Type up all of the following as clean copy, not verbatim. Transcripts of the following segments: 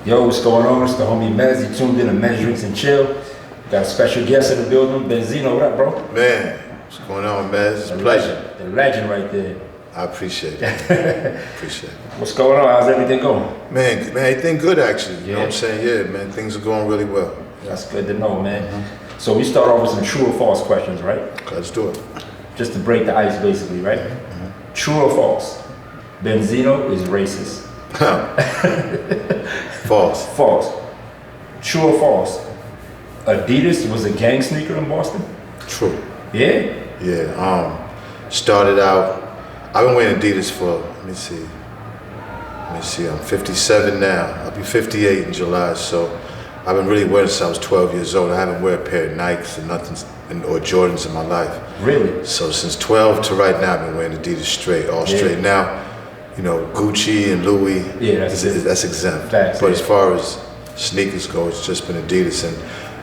Yo, what's going on? It's the homie Mez. You tuned in to Mez Drinks and Chill. Got a special guest in the building, Benzino. What up, bro? Man, what's going on, Mez? It's a pleasure. The legend right there. I appreciate it. Appreciate it. What's going on? How's everything going? Man, everything good actually. You know what I'm saying? Yeah, man, things are going really well. That's good to know, man. So we start off with some true or false questions, right? Okay, let's do it. Just to break the ice, basically, right? True or false? Benzino is racist. False. False. True or false? Adidas was a gang sneaker in Boston? True. Yeah? Yeah. Started out. I've been wearing Adidas for. Let me see. I'm 57 now. I'll be 58 in July. So I've been really wearing since I was 12 years old. I haven't worn a pair of Nikes or nothing or Jordans in my life. Really? So since 12 to right now, I've been wearing Adidas straight, all straight. Now, you know, Gucci and Louis, that's exempt. But as far as sneakers go, it's just been Adidas. And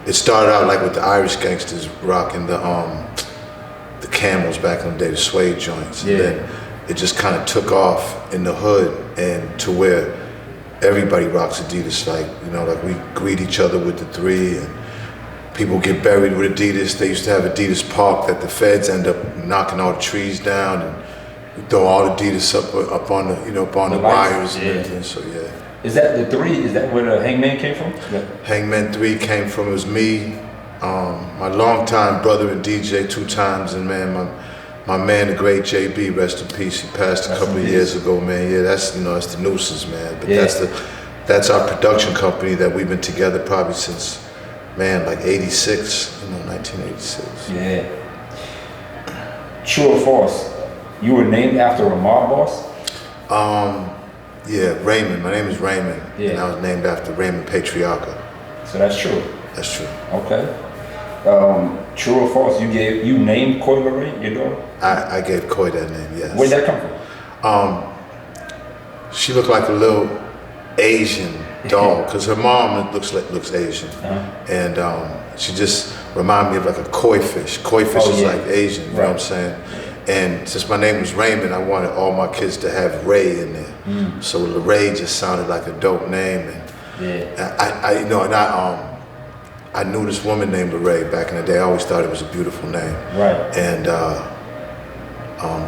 it started out like with the Irish gangsters rocking the Camels back in the day, the suede joints. And then it just kind of took off in the hood and to where everybody rocks Adidas. Like, you know, like we greet each other with the 3 and people get buried with Adidas. They used to have Adidas Park that the feds end up knocking all the trees down and throw all the Adidas up on the, you know, up on the wires and everything. So Is that the 3? Is that where the Hangman came from? Hangman 3 came from. It was me, my longtime brother and DJ 2 times, and man, my man, the great JB, rest in peace. He passed a couple of years ago, man. Yeah, that's that's the Nooses, man. But that's our production company that we've been together probably since, man, like 86, 1986. Yeah. True or false? You were named after a mob boss? Yeah, Raymond. My name is Raymond. Yeah. And I was named after Raymond Patriarca. So that's true. That's true. Okay. True or false? You named Coi Leray, your daughter? I gave Coi that name, yes. Where'd that come from? She looked like a little Asian doll because her mom looks Asian, and she just reminded me of like a koi fish. Koi fish is like Asian, you know what I'm saying? And since my name was Raymond, I wanted all my kids to have Ray in there. So Leray just sounded like a dope name, and I knew this woman named Leray back in the day. I always thought it was a beautiful name. Right. And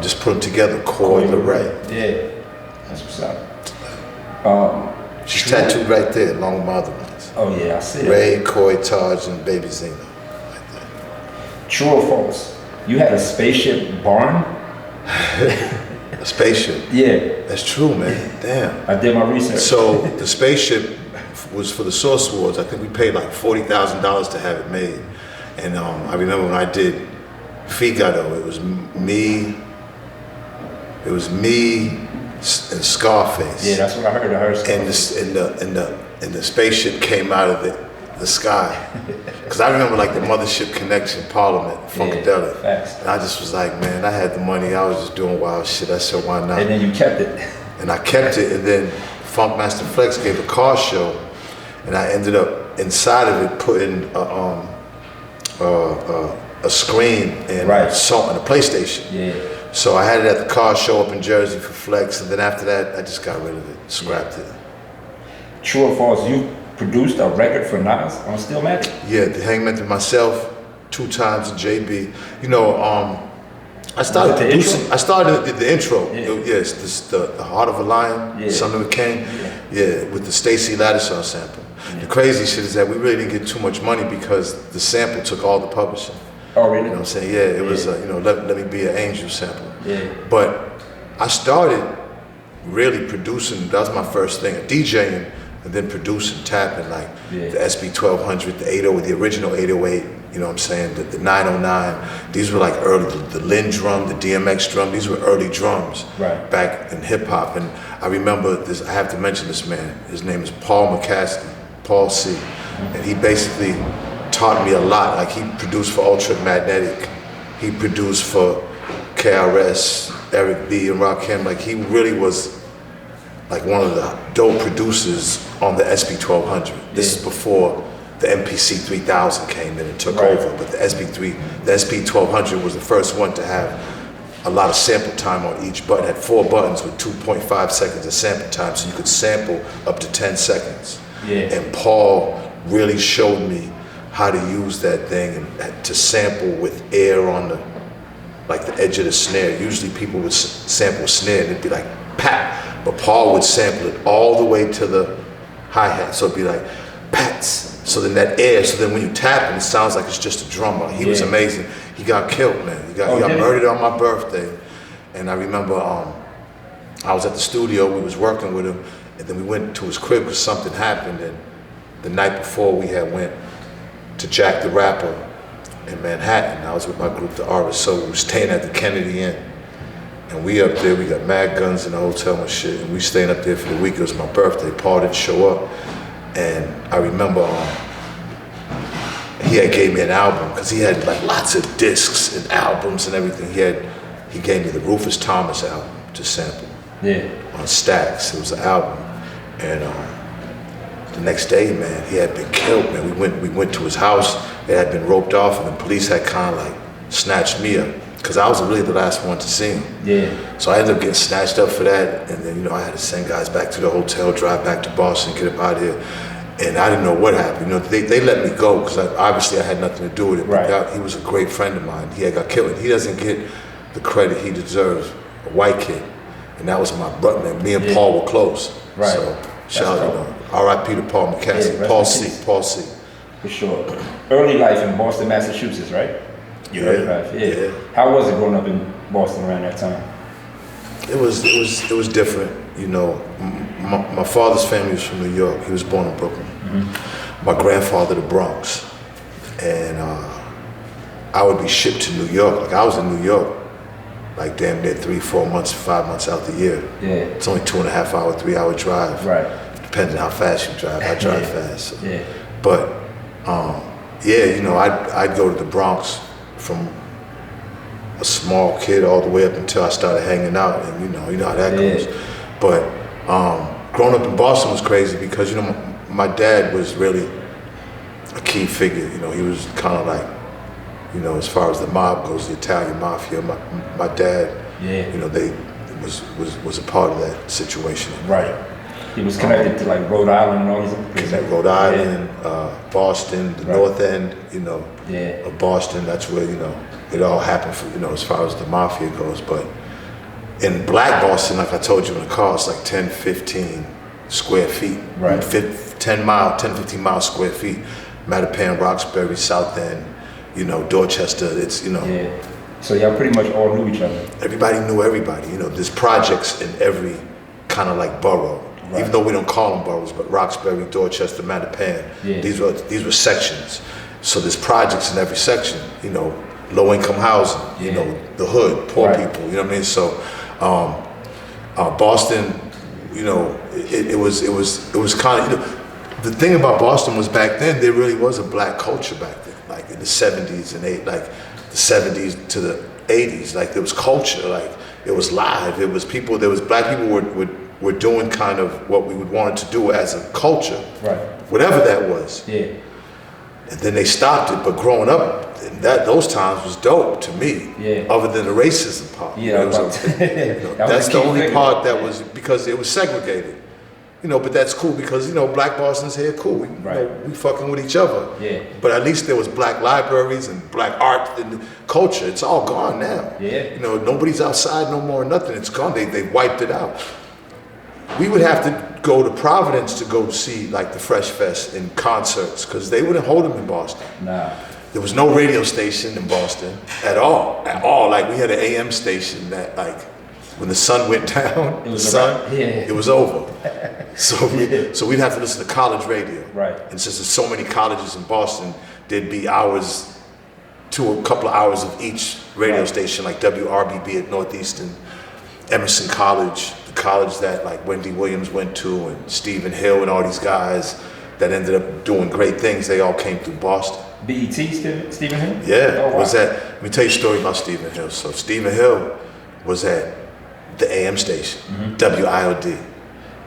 just put them together, Coi Leray. Yeah, that's what's up. She's tattooed right there, along with my other ones. Oh yeah, I see it. Ray, Coi, Taj, and Baby Zeno. Right there. True or false? You had a spaceship barn? A spaceship? Yeah. That's true, man. Damn. I did my research. So the spaceship was for the Source Awards. I think we paid like $40,000 to have it made. And I remember when I did Figaro, it was me and Scarface. Yeah, that's what I heard. And the spaceship came out of the sky. Because I remember like the Mothership Connection, Parliament, Funkadelic. And I just was like, man, I had the money. I was just doing wild shit. I said, why not? And then you kept it. And I kept it. And then Funkmaster Flex gave a car show. And I ended up inside of it putting a screen and a PlayStation. Yeah. So I had it at the car show up in Jersey for Flex, and then after that, I just got rid of it, scrapped it. True or false? You produced a record for Nas on Stillmatic? Yeah, the Hangman to myself, 2 times, and JB. You know, I started producing. I started the intro. Yes, the Heart of a Lion, Son of a King. Yeah, with the Stacey Lattisaw sample. The crazy shit is that we really didn't get too much money because the sample took all the publishing. Oh, really? You know what I'm saying? Yeah, it was, Let Me Be an Angel sample. Yeah. But I started really producing, that was my first thing, DJing, and then producing, tapping, like the SB 1200, the 80, the original 808, you know what I'm saying, the 909. These were like early, the Lynn drum, the DMX drum, these were early drums back in hip hop. And I remember this, I have to mention this man, his name is Paul McCaskey, Paul C. And he basically taught me a lot. Like he produced for Ultra Magnetic, he produced for KRS, Eric B and Rakim. Like he really was like one of the dope producers on the SB 1200. This is before the MPC 3000 came in and took over, but the SB 1200 was the first one to have a lot of sample time on each button. It had 4 buttons with 2.5 seconds of sample time, so you could sample up to 10 seconds. Yeah. And Paul really showed me how to use that thing and to sample with air on the, like the edge of the snare. Usually people would sample snare and it'd be like, pat. But Paul would sample it all the way to the hi-hat. So it'd be like, pats. So then that air, so then when you tap it, it sounds like it's just a drummer. He was amazing. He got killed, man. He got murdered on my birthday. And I remember I was at the studio, we was working with him, and then we went to his crib because something happened. And the night before we had went to Jack the Rapper in Manhattan. I was with my group, the RSO. We were staying at the Kennedy Inn. And we up there, we got mad guns in the hotel and shit. And we staying up there for the week. It was my birthday. Paul didn't show up. And I remember he had gave me an album because he had like lots of discs and albums and everything. He gave me the Rufus Thomas album to sample on Stax. It was an album, and the next day, man, he had been killed. Man, we went to his house. It had been roped off, and the police had kind of like snatched me up because I was really the last one to see him. Yeah. So I ended up getting snatched up for that, and then I had to send guys back to the hotel, drive back to Boston, get up out of here. And I didn't know what happened. They let me go because obviously I had nothing to do with it. But he was a great friend of mine. He had got killed. He doesn't get the credit he deserves. A white kid, and that was my brother. Man, me and Paul were close. Right. So shout out, R.I.P. to Paul McCaskey. Yeah, Paul C. For sure. Early life in Boston, Massachusetts, right? Your early life. Yeah. How was it growing up in Boston around that time? It was different. My father's family was from New York. He was born in Brooklyn. Mm-hmm. My grandfather, the Bronx. And I would be shipped to New York. Like I was in New York, like damn near 3, 4 months, 5 months out the year. Yeah. It's only 2.5 hour, 3 hour drive. Right. Depending on how fast you drive. I drive fast. So. Yeah. But I'd go to the Bronx from a small kid all the way up until I started hanging out, and you know how that goes. But growing up in Boston was crazy because my dad was really a key figure. He was kind of like, as far as the mob goes, the Italian mafia. My dad, they was a part of that situation. Right. He was connected to like Rhode Island and all these other places. Rhode Island, Boston, the North End, of Boston. That's where it all happened for as far as the mafia goes. But in Black Boston, like I told you in the car, it's like 10, 15 square feet. Right. 10, 15 mile square feet. Mattapan, Roxbury, South End, Dorchester. It's Yeah. So y'all pretty much all knew each other. Everybody knew everybody. There's projects in every kind of like borough. Right. Even though we don't call them boroughs, but Roxbury, Dorchester, Mattapan, these were sections. So there's projects in every section, low income housing, the hood, poor people, you know what I mean? So Boston, it was kind of, the thing about Boston was back then, there really was a black culture back then, like in the 70s and like the 70s to the 80s, like there was culture, like it was live, it was people, black people were doing kind of what we would want to do as a culture, whatever that was. Yeah. And then they stopped it, but growing up, those times was dope to me. Yeah. Other than the racism part. Yeah. That's the only part that was because it was segregated. But that's cool because Black Boston's here, cool. We fucking with each other. Yeah. But at least there was black libraries and black art and culture. It's all gone now. Yeah. Nobody's outside no more. Nothing. It's gone. They wiped it out. We would have to go to Providence to go see like the Fresh Fest in concerts because they wouldn't hold them in Boston. Nah. There was no radio station in Boston at all. Like we had an AM station that like when the sun went down, it was over. So we'd have to listen to college radio. Right. And since there's so many colleges in Boston, there'd be hours to a couple of hours of each radio station, like WRBB at Northeastern, Emerson College, the college that like Wendy Williams went to, and Stephen Hill and all these guys that ended up doing great things. They all came through Boston. BET, Stephen Hill? Yeah. Oh, wow. Let me tell you a story about Stephen Hill. So Stephen Hill was at the AM station, WIOD.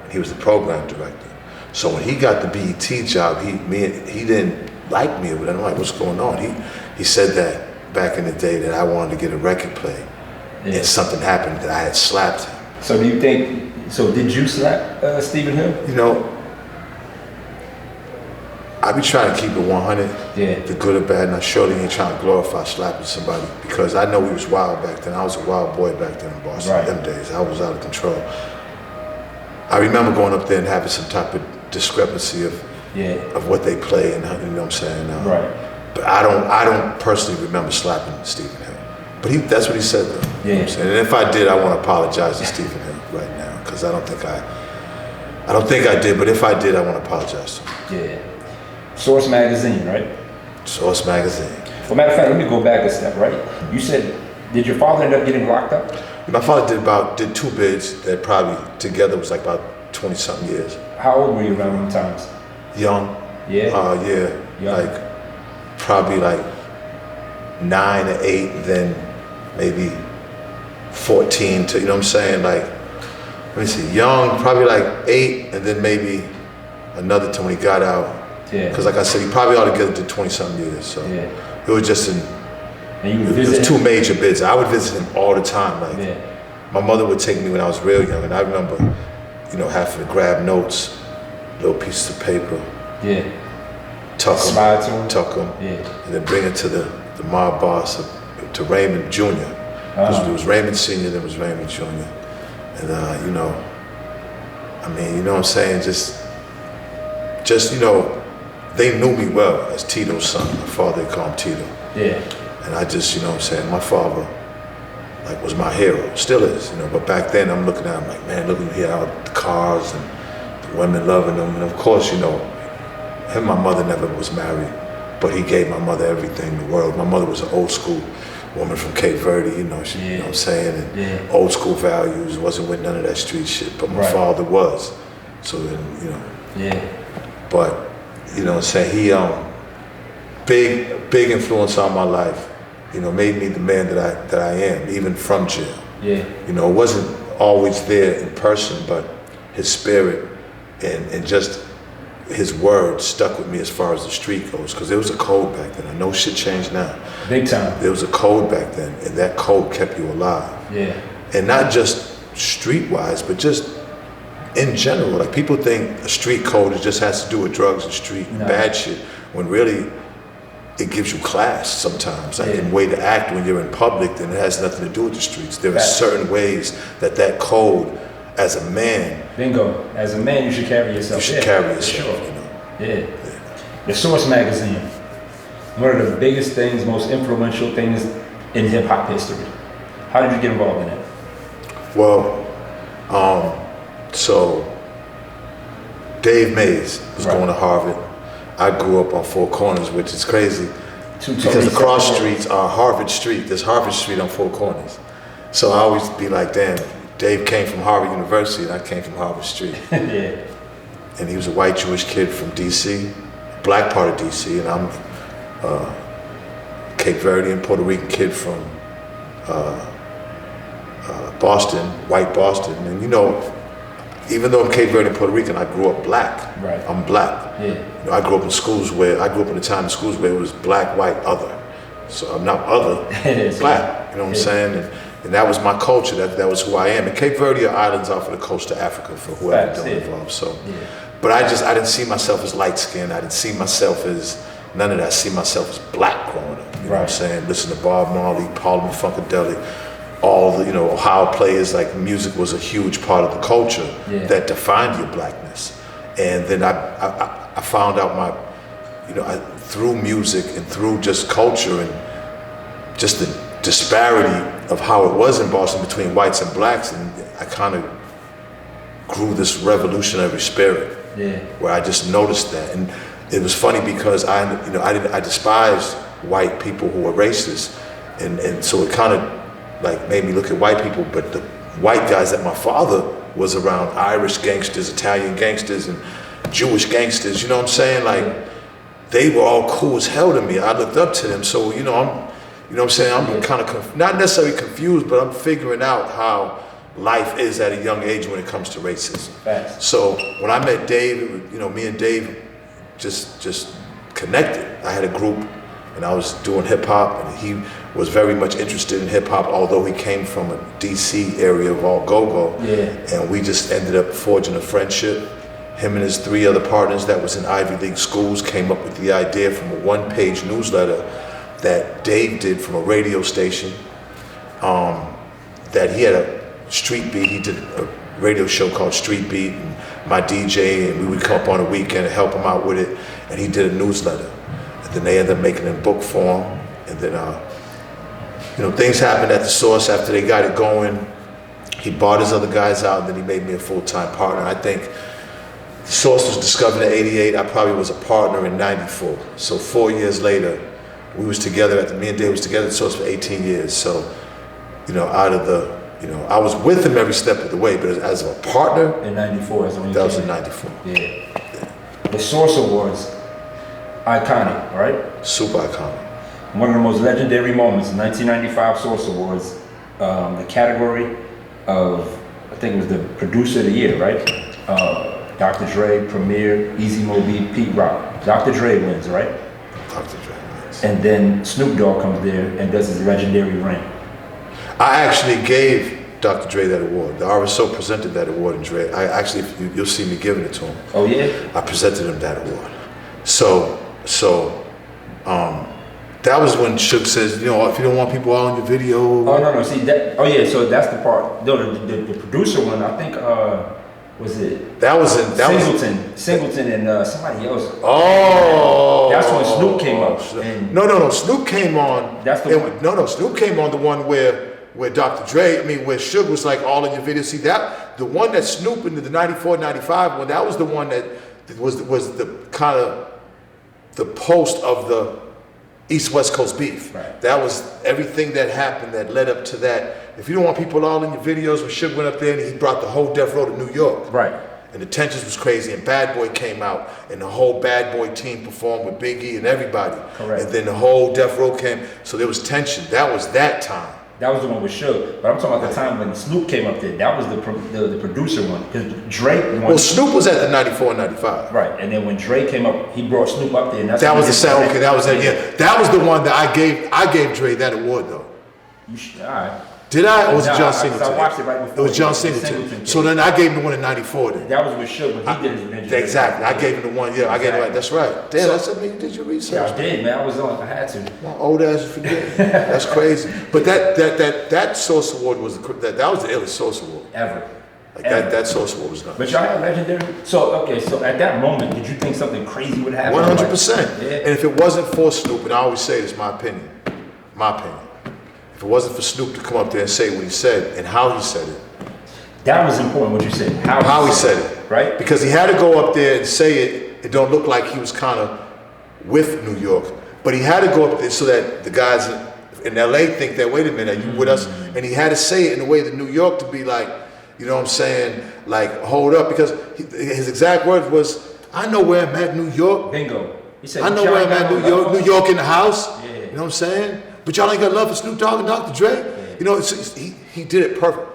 And he was the program director. So when he got the BET job, he didn't like me. But I'm like, what's going on? He said that back in the day that I wanted to get a record play. Yeah. And something happened that I had slapped him. So did you slap Stephen Hill? I be trying to keep it 100, Yeah. the good or bad, and I surely ain't trying to glorify slapping somebody because I know we was wild back then. I was a wild boy back then in Boston. Right. Them days, I was out of control. I remember going up there and having some type of discrepancy of what they play and you know what I'm saying. Right. But I don't personally remember slapping Stephen Hill. But that's what he said though. Yeah. You know what I'm saying? And if I did, I want to apologize to Stephen Hill right now because I don't think I did. But if I did, I want to apologize to him. Yeah. Source Magazine, right? Source Magazine. Well, matter of fact, let me go back a step, right? You said, did your father end up getting locked up? My father did 2 bids that probably together was like about 20 something years. How old were you around them times? Young. Yeah. Yeah. Young. Like probably like 9 or 8, and then maybe 14 to, you know what I'm saying? Like, let me see, young, probably like 8, and then maybe another 10 when he got out. Yeah. Because like I said, he probably altogether did 20 something years. So it was just and you would it was visit 2 him? major bids. I would visit him all the time. Like my mother would take me when I was real young, and I remember, you know, having to grab notes, little pieces of paper. Yeah. Tuck Slide to him. them, Yeah. and then bring it to the mob boss, to Raymond Jr. Because it was Raymond Sr., then it was Raymond Jr. And you know, I mean, you know what I'm saying? Just you know, they knew me well as Tito's son. My father, they call him Tito. Yeah. And I just, you know what I'm saying, my father, like, was my hero, still is, you know. But back then, I'm looking at him like, man, look at here, all the cars and the women loving them. And of course, you know, him and my mother never was married, but he gave my mother everything in the world. My mother was an old school woman from Cape Verde, you know, she, you know what I'm saying, and old school values, wasn't with none of that street shit, but my father was. So then, you know. Yeah. But, you know what I'm saying, he, big influence on my life, you know, made me the man that I am, even from jail. Yeah. You know, it wasn't always there in person, but his spirit and just his words stuck with me as far as the street goes, because there was a code back then. I know shit changed now. Big time. There was a code back then, and that code kept you alive. Yeah. And not just streetwise, but just in general. Like, people think a street code just has to do with drugs and street bad shit, when really it gives you class sometimes, like in way to act when you're in public, then it has nothing to do with the streets. There are certain ways that code, as a man. Bingo. As a man, you should carry yourself. You should carry yourself, sure. you know. Yeah. The Source Magazine, one of the biggest things, most influential things in hip hop history. How did you get involved in it? Well, so Dave Mays was going to Harvard. I grew up on Four Corners, which is crazy because the cross streets are Harvard Street. There's Harvard Street on Four Corners. So I always be like, damn, Dave came from Harvard University and I came from Harvard Street. Yeah. And he was a white Jewish kid from DC, black part of DC, and I'm Cape Verdean, Puerto Rican kid from Boston, white Boston. And you know, even though I'm Cape Verdean, Puerto Rican, I grew up black. Right. I'm black. Yeah. You know, I grew up in a time in schools where it was black, white, other. So I'm not other, black, you know what I'm saying? And that was my culture, that was who I am. And Cape Verde are islands off of the coast of Africa for whoever don't involve. So, but I didn't see myself as light skinned. I didn't see myself as none of that. I see myself as black growing up. You know what I'm saying? Listen to Bob Marley, Parliament Funkadelic, all the, you know, Ohio players. Like, music was a huge part of the culture that defined your blackness. And then I found out through music and through just culture and just the disparity of how it was in Boston between whites and blacks, and I kind of grew this revolutionary spirit where I just noticed that. And it was funny because I despised white people who were racist, and so it kind of like made me look at white people, but the white guys that my father was around, Irish gangsters, Italian gangsters, and Jewish gangsters, you know what I'm saying? Like, they were all cool as hell to me. I looked up to them, so you know what I'm saying? I'm kind of not necessarily confused, but I'm figuring out how life is at a young age when it comes to racism. Facts. So when I met Dave, you know, me and Dave just connected. I had a group, and I was doing hip hop, and he was very much interested in hip hop, although he came from a DC area of all go-go. Yeah. And we just ended up forging a friendship. Him and his 3 other partners that was in Ivy League schools came up with the idea from a 1-page newsletter that Dave did from a radio station, that he had a Street Beat. He did a radio show called Street Beat, and my DJ, and we would come up on a weekend and help him out with it, and he did a newsletter. And then they ended up making it in book form, and then things happened at the Source after they got it going. He bought his other guys out, and then he made me a full-time partner. I think the Source was discovered in '88. I probably was a partner in '94. So 4 years later, we was together me and Dave was together at the Source for 18 years. So, out of the, I was with him every step of the way, but as a partner. In '94 is when you That was in '94. Yeah. The Source Awards, iconic, right? Super iconic. One of the most legendary moments, 1995 Source Awards, the category of, I think it was the producer of the year, right? Dr. Dre, Premier, Easy Mo Bee, Pete Rock. Dr. Dre wins, right? Dr. Dre wins. And then Snoop Dogg comes there and does his legendary ring. I actually gave Dr. Dre that award. The RSO presented that award, and Dre, you'll see me giving it to him. Oh yeah? I presented him that award. So, that was when Suge says, if you don't want people all in your video. Oh no, see that. Oh yeah, so that's the part. No, the producer one, I think. Was it? That was in Singleton and somebody else. Oh, that's when Snoop came up. No. Snoop came on. That's the one. No. Snoop came on the one where Dr. Dre. where Suge was like all in your video. See that the one that Snoop in the '94, '95 one. That was the one that was the kind of the post of the East-West Coast beef. Right. That was everything that happened that led up to that. If you don't want people all in your videos, when Suge went up there and he brought the whole Death Row to New York. Right. And the tensions was crazy, and Bad Boy came out, and the whole Bad Boy team performed with Biggie and everybody. Correct. And then the whole Death Row came, so there was tension. That was that time. That was the one with Suge. But I'm talking about the time when Snoop came up there. That was the producer one. Because Drake won. Well, Snoop was at the '94 and '95. Right. And then when Drake came up, he brought Snoop up there. And that was the sound. Okay, that was it. Yeah, that was the one that I gave Dre that award though. You should. All right. Did I? Or was it John Singleton? I watched it right before. It was John Singleton. So then I gave him the one in '94 then. That was with Suge when he did his legendary. Exactly. I gave him the one. Yeah, I gave him right. That's right. Damn, that's something you did your research. Yeah, I did, man. I was on. I had to. My old ass forget. That's crazy. But that Source Award was that was the illest Source Award Ever. Like that Source Award was nuts. But y'all had legendary. So at that moment, did you think something crazy would happen? 100%. Yeah. And if it wasn't for Snoop, and I always say this, my opinion. If it wasn't for Snoop to come up there and say what he said and how he said it. That was important what you said. How he said it. Right? Because he had to go up there and say it. It don't look like he was kind of with New York. But he had to go up there so that the guys in LA think that, wait a minute, are you with us? And he had to say it in a way that New York to be like, you know what I'm saying? Like, hold up. Because his exact words was, I know where I'm at, New York. Bingo. He said, I know where I'm at, New York. New York in the house. Yeah. You know what I'm saying? But y'all ain't got love for Snoop Dogg and Dr. Dre. Yeah. He did it perfect.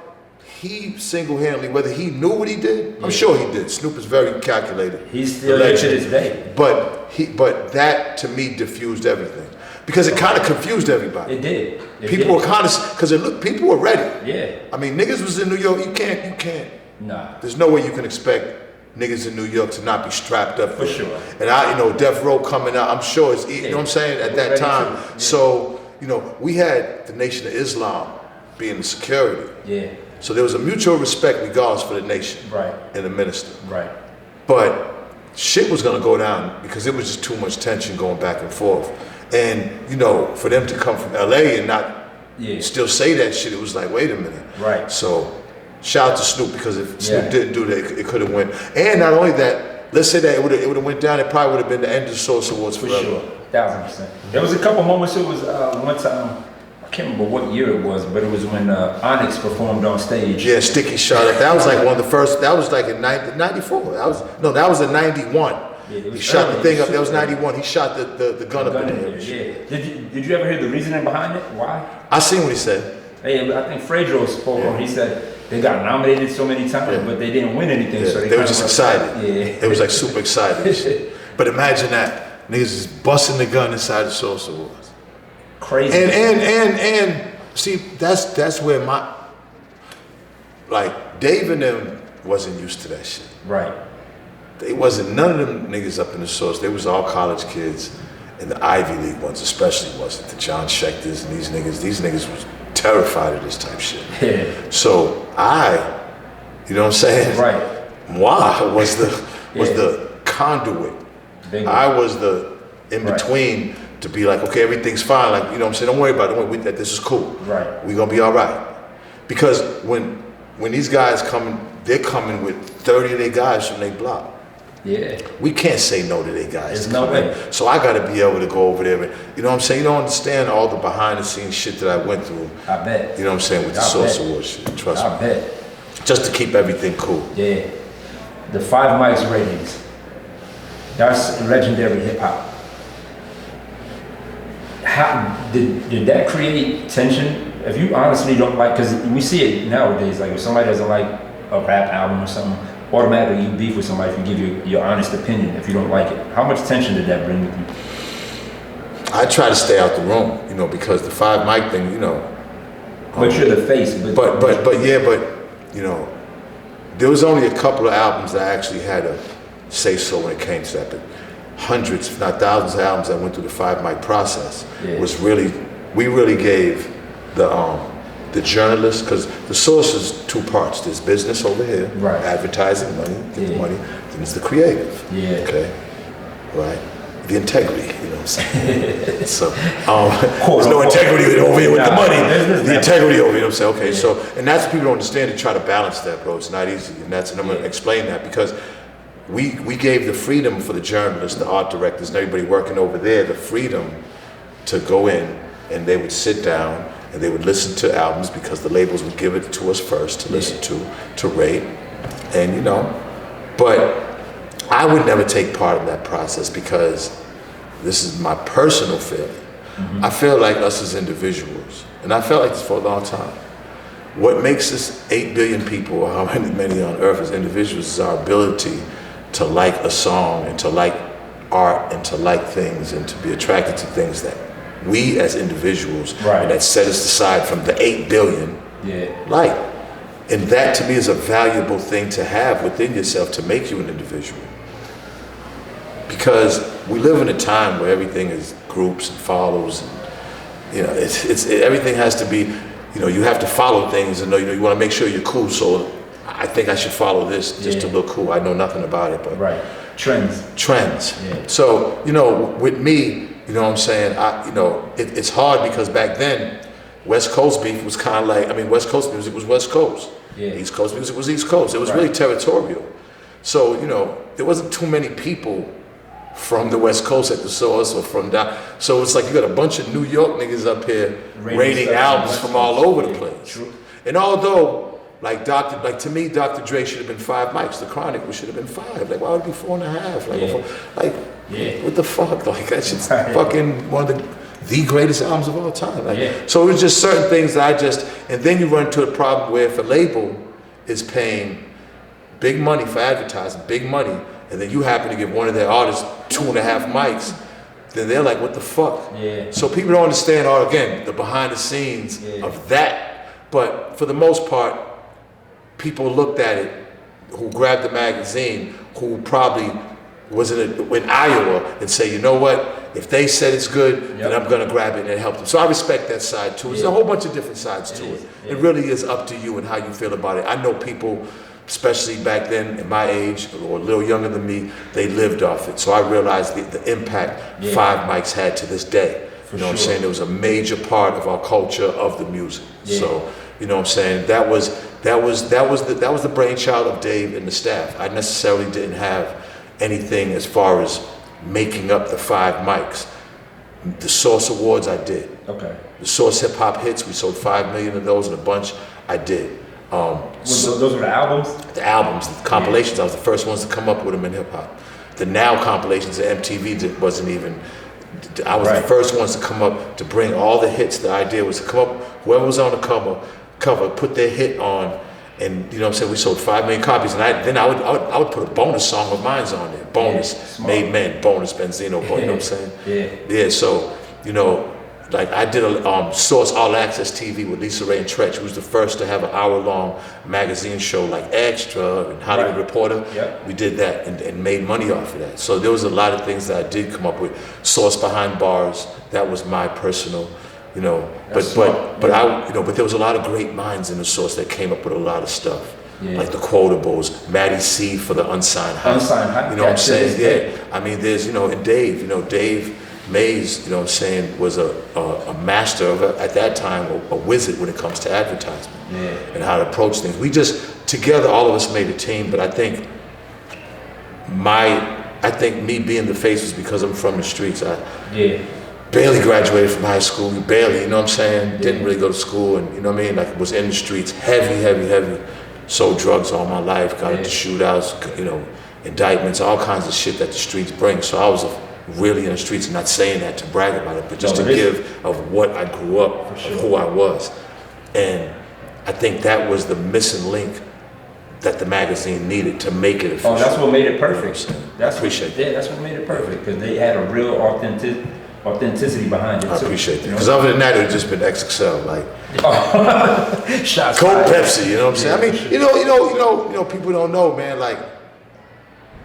He single-handedly, whether he knew what he did, I'm sure he did. Snoop is very calculated. He's still there to this day. But that to me diffused everything because it kind of confused everybody. It did. People were kind of because people were ready. Yeah. I mean, niggas was in New York. You can't. Nah. There's no way you can expect niggas in New York to not be strapped up. For sure. And Death Row coming out. I'm sure it's you know what I'm saying at that time. Yeah. So. We had the Nation of Islam being the security. Yeah. So there was a mutual respect regardless for the nation. Right. And the minister. Right. But shit was gonna go down because it was just too much tension going back and forth. And, for them to come from LA and not still say that shit, it was like, wait a minute. Right. So shout out to Snoop because if Snoop didn't do that, it could have went. And not only that, let's say that it would have went down, it probably would have been the end of the Source Awards forever. For sure. 1000%. There was a couple moments. It was one time, I can't remember what year it was, but it was when Onyx performed on stage. Yeah, Sticky shot it. That was like one of the first. That was like in '94. That was in '91. Yeah, he shot the thing up. That was '91. He shot the gun up in there. Yeah. Did you ever hear the reasoning behind it? Why? I seen what he said. Hey, I think Fredro spoke on. He said they got nominated so many times, but they didn't win anything. Yeah. So they were just excited. Yeah. They was like super excited. But imagine that. Niggas is busting the gun inside the Source Awards. Crazy. And see, that's where Dave and them wasn't used to that shit. Right. they wasn't, none of them niggas up in the source. They was all college kids, and the Ivy League ones especially wasn't. The John Schechters and these niggas was terrified of this type shit. Yeah. So you know what I'm saying? Right. Moi was the conduit. Bingo. I was the in-between to be like, okay, everything's fine. Like, you know what I'm saying? Don't worry about it. Don't worry, this is cool. Right. We're gonna be all right. Because when these guys come, they're coming with 30 of their guys from their block. Yeah. We can't say no to their guys. There's no way. So I gotta be able to go over there and, you know what I'm saying? You don't understand all the behind the scenes shit that I went through. I bet. You know what I'm saying? With the Source Awards shit. Trust me. I bet. Just to keep everything cool. Yeah. The 5 mics ratings. That's legendary hip hop. How did that create tension? If you honestly don't like, because we see it nowadays, like if somebody doesn't like a rap album or something, automatically you beef with somebody if you give your honest opinion if you don't like it. How much tension did that bring with you? I try to stay out the room, you know, because the 5 mic thing, you know. But you're the face. But you know, there was only a couple of albums that I actually had a say so when it came to that. But hundreds, if not thousands of albums that went through the 5 mic process we really gave the journalists, because the Source is 2 parts. There's business over here, advertising, money, get the money. Then there's the creative, okay, right? The integrity, you know what I'm saying? So there's no integrity over here with the money. The integrity over here, you know what I'm saying? Okay, so, and that's what people don't understand. They try to balance that, bro. It's not easy, and I'm gonna explain that, because we gave the freedom for the journalists, the art directors, and everybody working over there, the freedom to go in, and they would sit down and they would listen to albums, because the labels would give it to us first to listen to rate, and you know, but I would never take part in that process, because this is my personal feeling. I feel like us as individuals, and I felt like this for a long time, what makes us 8 billion people, or how many on earth as individuals, is our ability to like a song and to like art and to like things and to be attracted to things that we as individuals and that set us aside from the 8 billion like. And that to me is a valuable thing to have within yourself to make you an individual. Because we live in a time where everything is groups and follows, and you know, everything has to be, you know, you have to follow things, and you want to make sure you're cool. So I think I should follow this just to look cool. I know nothing about it, but trends. Yeah. So you know, with me, you know what I'm saying, it's hard, because back then West Coast beef was kind of like, I mean, West Coast music was West Coast. East Coast music was East Coast. It was really territorial. So, you know, there wasn't too many people from the West Coast at the Source, or from down. So it's like you got a bunch of New York niggas up here rating albums from all over the place. And although, to me, Dr. Dre should have been 5 mics. The Chronic should have been 5. Like, why would it be 4.5? Like, what the fuck? Like, that shit's fucking one of the greatest albums of all time. Like, so it was just certain things that and then you run into a problem where if a label is paying big money for advertising, big money, and then you happen to give one of their artists 2.5 mics, then they're like, what the fuck? So people don't understand, again, the behind the scenes of that. But for the most part, people looked at it, who grabbed the magazine, who probably was in Iowa, and say, you know what? If they said it's good, then I'm gonna grab it, and it helped them. So I respect that side too. There's a whole bunch of different sides to it. It really is up to you and how you feel about it. I know people, especially back then in my age, or a little younger than me, they lived off it. So I realized the impact 5 mics had to this day. You know what I'm saying? It was a major part of our culture, of the music. So, you know what I'm saying? That was the brainchild of Dave and the staff. I necessarily didn't have anything as far as making up the 5 mics. The Source Awards I did. Okay. The Source Hip Hop Hits, we sold 5 million of those in a bunch. I did. Those were the albums? The albums, the compilations. I was the first ones to come up with them in hip hop. The Now compilations at MTV wasn't even. I was the first ones to come up to bring all the hits. The idea was to come up, whoever was on the cover, put their hit on, and you know what I'm saying. We sold 5 million copies, and then I would put a bonus song of mine on there. Bonus, Made Men, bonus Benzino, you know what I'm saying? Yeah. So you know, like I did a Source All Access TV with Lisa Ray and Tretch, who was the first to have an hour-long magazine show like Extra and Hollywood Reporter. Yep. We did that and made money off of that. So there was a lot of things that I did come up with. Source Behind Bars, that was my personal, you know. But there was a lot of great minds in the Source that came up with a lot of stuff. Yeah. Like the quotables, Matty C for the unsigned hype. You know what I'm saying? Yeah. I mean, there's, you know, and Dave Mays, you know what I'm saying, was a master of, at that time, a wizard when it comes to advertisement and how to approach things. We just, together, all of us made a team, but I think me being the face was because I'm from the streets. I barely graduated from high school, barely, you know what I'm saying? Didn't really go to school, and you know what I mean? Like, was in the streets, heavy. Sold drugs all my life, got into shootouts, you know, indictments, all kinds of shit that the streets bring. So I was really in the streets, and not saying that to brag about it, but just to give of what I grew up, of who I was. And I think that was the missing link that the magazine needed to make it official. Oh, that's what made it perfect. I appreciate that. Yeah, that's what made it perfect, because they had a real authenticity behind it. I appreciate that. Because other than that, it would just been XXL, like shots Coke, fired. Pepsi. You know what I'm saying? I mean, you know, people don't know, man. Like,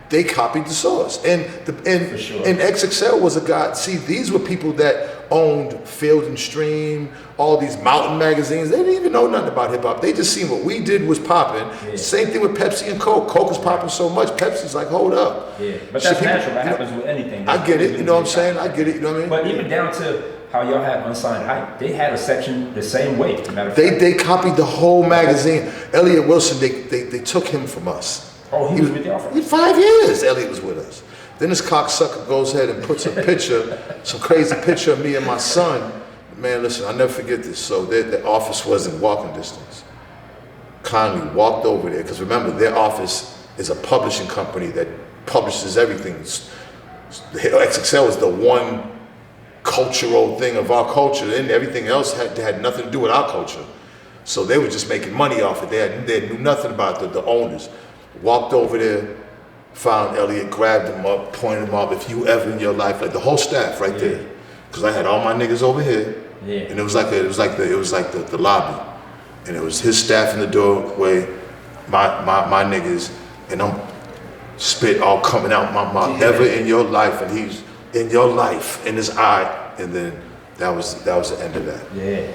they copied the Source, and XXL was a guy. See, these were people that owned Field and Stream, all these mountain magazines. They didn't even know nothing about hip hop. They just seen what we did was popping. Yeah. Same thing with Pepsi and Coke. Coke was popping so much, Pepsi's like, hold up. Yeah, but that's natural. That happens with anything. I get it. You know what I'm saying? I get it. You know what I mean? But even down to how y'all had unsigned hype, they had a section the same way. They copied the whole magazine. Elliott Wilson, they took him from us. Oh, he was with y'all for 5 years. Elliott was with us. Then this cocksucker goes ahead and puts a picture, some crazy picture of me and my son. Man, listen, I'll never forget this. So the office was in walking distance. Kindly walked over there, because remember, their office is a publishing company that publishes everything. XXL is the one cultural thing of our culture, and everything else had nothing to do with our culture. So they were just making money off it. They knew nothing about the owners. Walked over there, found Elliott, grabbed him up, pointed him up. If you ever in your life, like the whole staff right there, because I had all my niggas over here, and it was like the lobby, and it was his staff in the doorway, my niggas, and I'm spit all coming out my mouth. Ever in your life, and he's in your life, in his eye, and then that was the end of that. Yeah.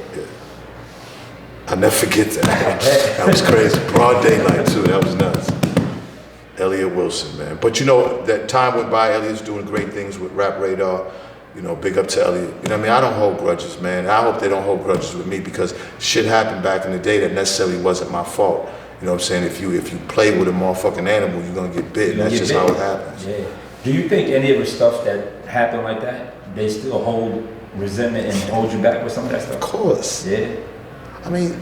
I'll never forget that. That was crazy. Broad daylight too. That was nuts. Elliott Wilson, man. But you know, that time went by. Elliott's doing great things with Rap Radar. You know, big up to Elliott. You know what I mean? I don't hold grudges, man. I hope they don't hold grudges with me, because shit happened back in the day that necessarily wasn't my fault. You know what I'm saying? If you play with a motherfucking animal, you're gonna get bit. That's just how it happens. Yeah. Do you think any of the stuff that happened like that, they still hold resentment and hold you back with some of that stuff? Of course. Yeah. I mean,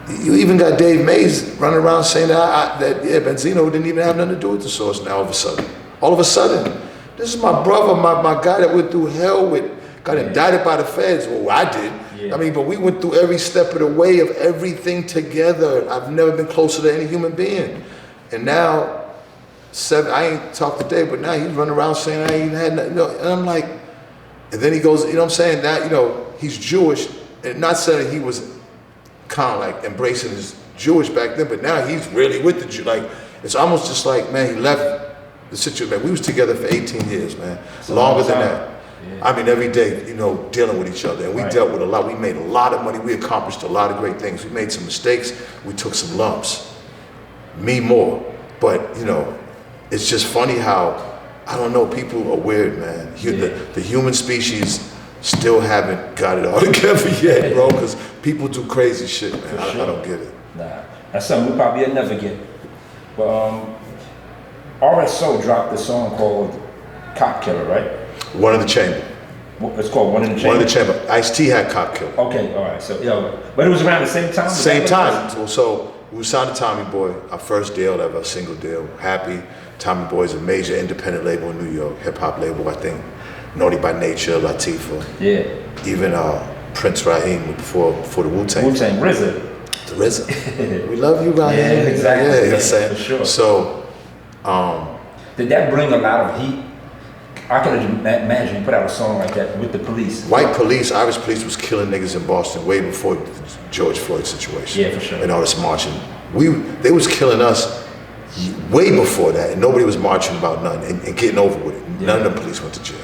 you even got Dave Mays running around saying that Benzino didn't even have nothing to do with the Source now all of a sudden. This is my brother, my guy that went through hell with, got indicted by the feds. Well, I did. Yeah. I mean, but we went through every step of the way of everything together. I've never been closer to any human being. And now, I ain't talked today, but now he's running around saying I ain't had nothing. You know, and I'm like, and then he goes, you know what I'm saying? Now, you know, he's Jewish, and not saying he was kind of like embracing his Jewish back then, but now he's really with the Jew. Like, it's almost just like, man, he left the situation. Man, we was together for 18 years, man. Longer than that. Yeah. I mean, every day, you know, dealing with each other. And we dealt with a lot. We made a lot of money. We accomplished a lot of great things. We made some mistakes. We took some lumps. Me more. But, you know, it's just funny how, I don't know, people are weird, man. The human species still haven't got it all together yet, bro, because people do crazy shit, man. I don't get it. Nah, that's something we probably will never get. But RSO dropped a song called Cop Killer, right? One in the Chamber. It's called One in the Chamber? One in the Chamber. Ice-T had Cop Killer. Okay, all right. So, but it was around the same time? Same time. So we signed to Tommy Boy, our first deal ever, a single deal. Happy. Tommy Boy is a major independent label in New York, hip-hop label, I think. Naughty by Nature, Latifah. Yeah. Even Prince Raheem before the Wu-Tang. Wu-Tang, RZA. The RZA. We love you, Raheem. Yeah, exactly. Yeah, you know what I'm saying? For sure. So, did that bring a lot of heat I can imagine you put out a song like that with the police. White police, Irish police was killing niggas in Boston way before the George Floyd situation. Yeah, for sure. And all this marching. They was killing us way before that, and nobody was marching about nothing and getting over with it. None of the police went to jail.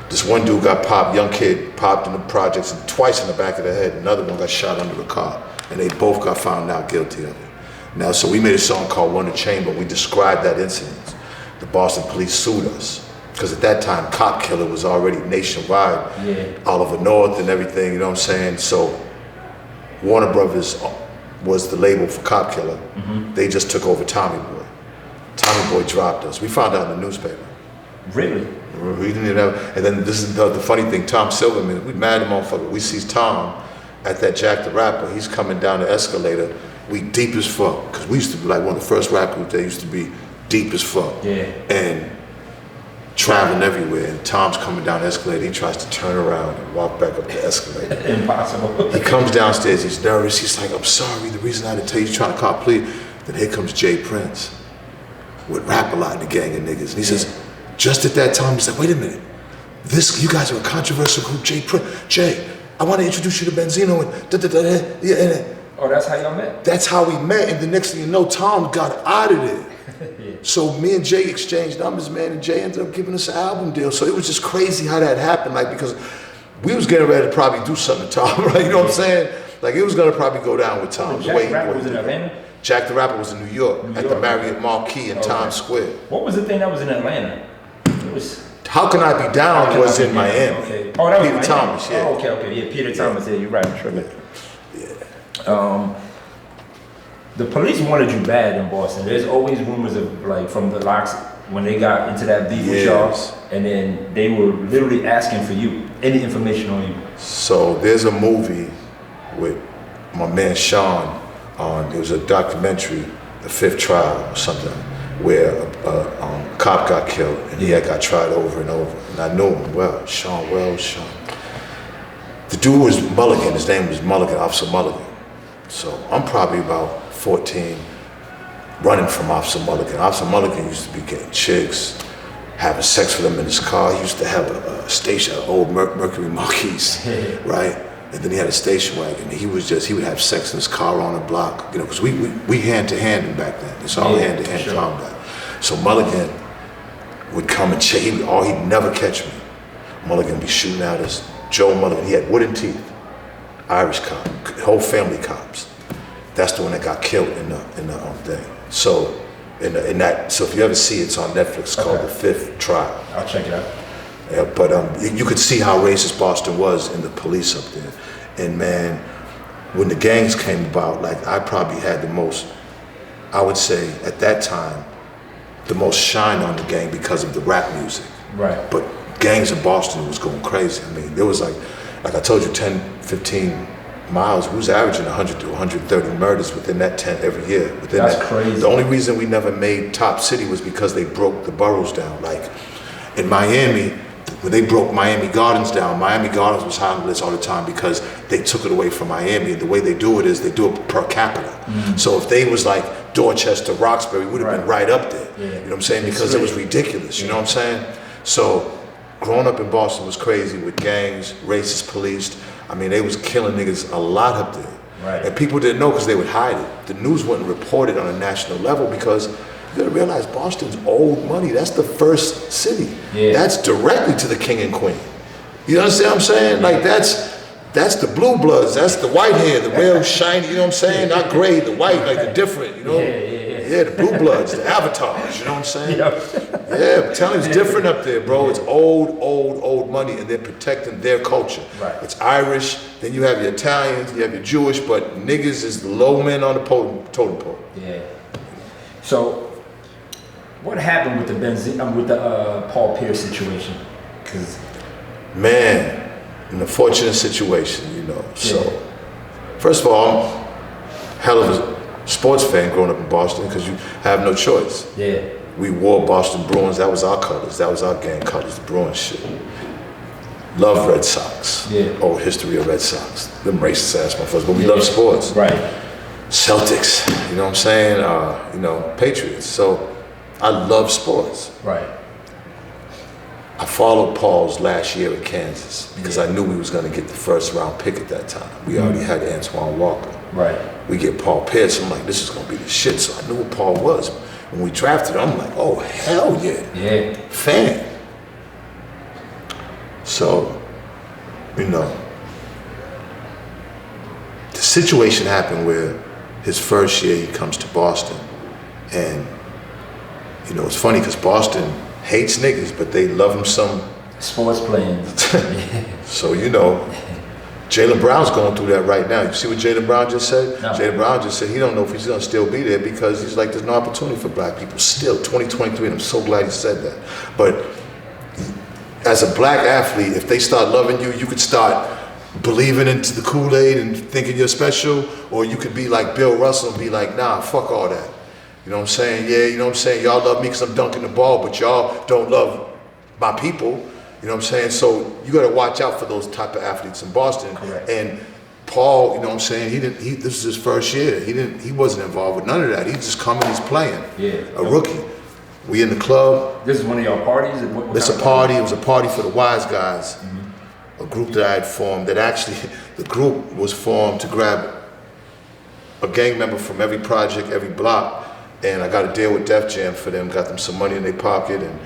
This one dude got popped, young kid, popped in the projects and twice in the back of the head. Another one got shot under the car, and they both got found out guilty of it. Now, so we made a song called One to Chamber. We described that incident. The Boston police sued us. Because at that time, Cop Killer was already nationwide, Oliver North and everything, you know what I'm saying? So Warner Brothers was the label for Cop Killer. They just took over Tommy Boy. Tommy Boy dropped us. We found out in the newspaper. Really? We didn't even have, and then this is the funny thing, Tom Silverman, we mad at motherfucker. We see Tom at that Jack the Rapper. He's coming down the escalator. We deep as fuck. Because we used to be like one of the first rap groups that used to be deep as fuck. And traveling everywhere, and Tom's coming down the escalator. He tries to turn around and walk back up the escalator. Impossible. He comes downstairs, he's nervous. He's like, I'm sorry, the reason I didn't tell you, he's trying to cop plea. Then here comes Jay Prince with Rap A Lot in the gang of niggas. And he says, just at that time, he's like, wait a minute. You guys are a controversial group, Jay Prince. Jay, I want to introduce you to Benzino and da-da-da-da. Oh, that's how y'all met? That's how we met, and the next thing you know, Tom got out of there. So me and Jay exchanged numbers, man, and Jay ended up giving us an album deal. So it was just crazy how that happened, like, because we was getting ready to probably do something to Tom, right? You know what I'm saying? Like, it was gonna probably go down with Tom. Jack the Rapper was in Atlanta? Jack the Rapper was in New York. At the Marriott Marquis in Times Square. What was the thing that was in Atlanta? It was... How Can I Be Down was in Miami. Okay. Oh, that was Peter Thomas, Oh, okay. Yeah, Peter Thomas, yeah, you're right, I'm tripping. The police wanted you bad in Boston. There's always rumors of, like, from the locks when they got into that beef with y'all, and then they were literally asking for you, any information on you. So there's a movie with my man Sean on, it was a documentary, The Fifth Trial or something, where a cop got killed and he had got tried over and over. And I knew him well, Sean. The dude was Mulligan, his name was Mulligan, Officer Mulligan. So I'm probably about 14, running from Officer Mulligan. Officer Mulligan used to be getting chicks, having sex with them in his car. He used to have a station, an old Mercury Marquis, right? And then he had a station wagon. He would have sex in his car on the block, you know, because we hand to hand back then. It's all hand to hand combat. So Mulligan would come and check. He'd never catch me. Mulligan would be shooting at us. Joe Mulligan, he had wooden teeth, Irish cop, whole family cops. That's the one that got killed in the thing. So so if you ever see it, it's on Netflix. It's called The Fifth Trial. I'll check it out. Yeah, but you could see how racist Boston was in the police up there. And man, when the gangs came about, like, I probably had the most, I would say at that time, the most shine on the gang because of the rap music. Right. But gangs in Boston was going crazy. I mean, there was like I told you, 10, 15 miles, we was averaging 100 to 130 murders within that 10 every year. That's crazy. The only reason we never made top city was because they broke the boroughs down. Like in Miami, when they broke Miami Gardens down, Miami Gardens was high on the list all the time because they took it away from Miami. And the way they do it is they do it per capita. So if they was like Dorchester, Roxbury, we would have been right up there. You know what I'm saying? Because it was ridiculous, you know what I'm saying? So growing up in Boston was crazy with gangs, racist police. I mean, they was killing niggas a lot up there. Right. And people didn't know because they would hide it. The news wouldn't report it on a national level because you gotta realize Boston's old money. That's the first city. That's directly to the king and queen. You understand what I'm saying? Like that's the blue bloods, that's the white hair, the real shiny, you know what I'm saying? Not gray, the white, like the different, you know? Yeah, the blue bloods, the avatars, you know what I'm saying? Yeah, I'm telling you, it's different up there, bro. It's old money, and they're protecting their culture. Right. It's Irish, then you have your Italians, you have your Jewish, but niggas is the low men on the totem pole. Yeah. So, what happened with the Benzino, with the Paul Pierce situation? Cause man, an unfortunate situation, you know. So, first of all, I'm hell of a sports fan growing up in Boston because you have no choice. Yeah. We wore Boston Bruins. That was our colors. That was our gang colors, the Bruins shit. Love Red Sox. Yeah. Old history of Red Sox. Them racist ass motherfuckers, but we love sports. Right. Celtics, you know what I'm saying? You know, Patriots. So I love sports. Right. I followed Paul's last year at Kansas because I knew we was going to get the first round pick at that time. We already had Antoine Walker. Right. We get Paul Pierce. I'm like, this is going to be the shit. So I knew what Paul was. When we drafted him, I'm like, oh, hell yeah. Yeah. Fan. So, you know, the situation happened where his first year he comes to Boston. And, you know, it's funny because Boston hates niggas, but they love him some. Sports playing. So, you know, Jaylen Brown's going through that right now. You see what Jaylen Brown just said? No. Jaylen Brown just said he don't know if he's going to still be there because he's like, there's no opportunity for black people still, 2023, and I'm so glad he said that. But as a black athlete, if they start loving you, you could start believing into the Kool-Aid and thinking you're special, or you could be like Bill Russell and be like, nah, fuck all that. You know what I'm saying? Yeah, you know what I'm saying? Y'all love me because I'm dunking the ball, but y'all don't love my people. You know what I'm saying? So you got to watch out for those type of athletes in Boston. Correct. And Paul, you know what I'm saying? This is his first year. He wasn't involved with none of that. He just coming, he's playing. Yeah. A rookie. We in the club. This is one of y'all parties? It's a party. It was a party for the wise guys. A group that I had formed that actually, the group was formed to grab a gang member from every project, every block. And I got a deal with Def Jam for them, got them some money in their pocket, and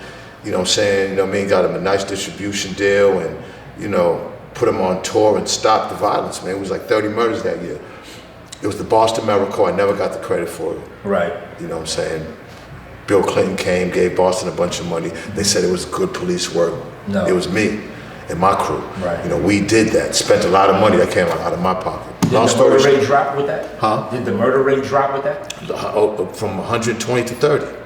you know what I'm saying, you know what I mean, got them a nice distribution deal, and you know, put them on tour and stopped the violence, man. It was like 30 murders that year. It was the Boston Miracle. I never got the credit for it. Right. You know what I'm saying? Bill Clinton came, gave Boston a bunch of money. They said it was good police work. No. It was me and my crew. Right. You know, we did that, spent a lot of money that came out of my pocket. Did the murder rate drop with that? Huh? Did the murder rate drop with that? From 120 to 30.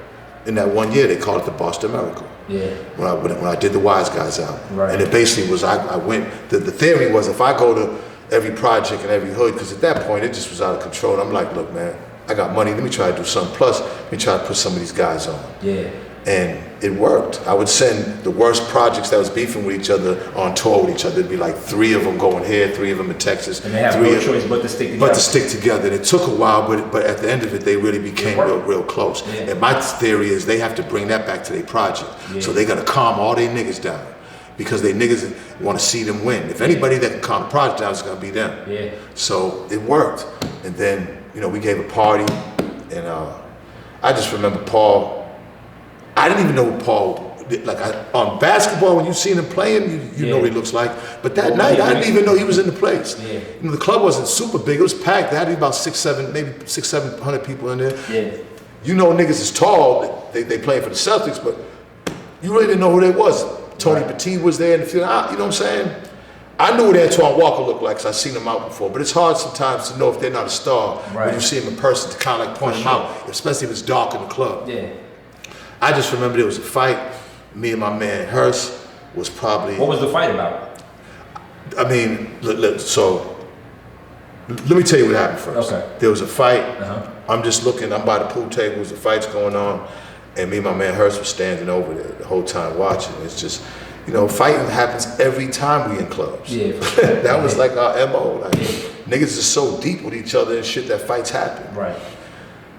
In that 1 year, they called it the Boston Miracle. Yeah. When I did the Wise Guys out. Right. And it basically was, I went, the theory was if I go to every project and every hood, because at that point it just was out of control. I'm like, look, man, I got money, let me try to do something. Plus, let me try to put some of these guys on. Yeah. And it worked. I would send the worst projects that was beefing with each other on tour with each other. It'd be like 3 of them going here, 3 of them in Texas. And they have no choice but to stick together. But to stick together. And it took a while, but at the end of it, they really became real close. Yeah. And my theory is they have to bring that back to their project. Yeah. So they got to calm all their niggas down because they niggas want to see them win. If anybody that can calm the project down, it's going to be them. Yeah. So it worked. And then, you know, we gave a party, and I just remember Paul. I didn't even know who Paul, on basketball, when you seen him playing, you know what he looks like. But that night, I didn't even know he was in the place. Yeah. You know, the club wasn't super big. It was packed. There had to be about 700 people in there. Yeah. You know niggas is tall. They playing for the Celtics, but you really didn't know who they was. Tony Petit was there in the field. You know what I'm saying? I knew what Antoine Walker looked like because I've seen him out before, but it's hard sometimes to know if they're not a star when you see him in person to kind of like point him out, especially if it's dark in the club. Yeah. I just remember there was a fight. Me and my man Hurst was probably. What was the fight about? I mean, so let me tell you what happened first. Okay. There was a fight. I'm just looking. I'm by the pool tables. The fight's going on, and me and my man Hurst was standing over there the whole time watching. It's just, you know, fighting happens every time we in clubs. Yeah. That was like our MO. Like, niggas are so deep with each other and shit that fights happen. Right.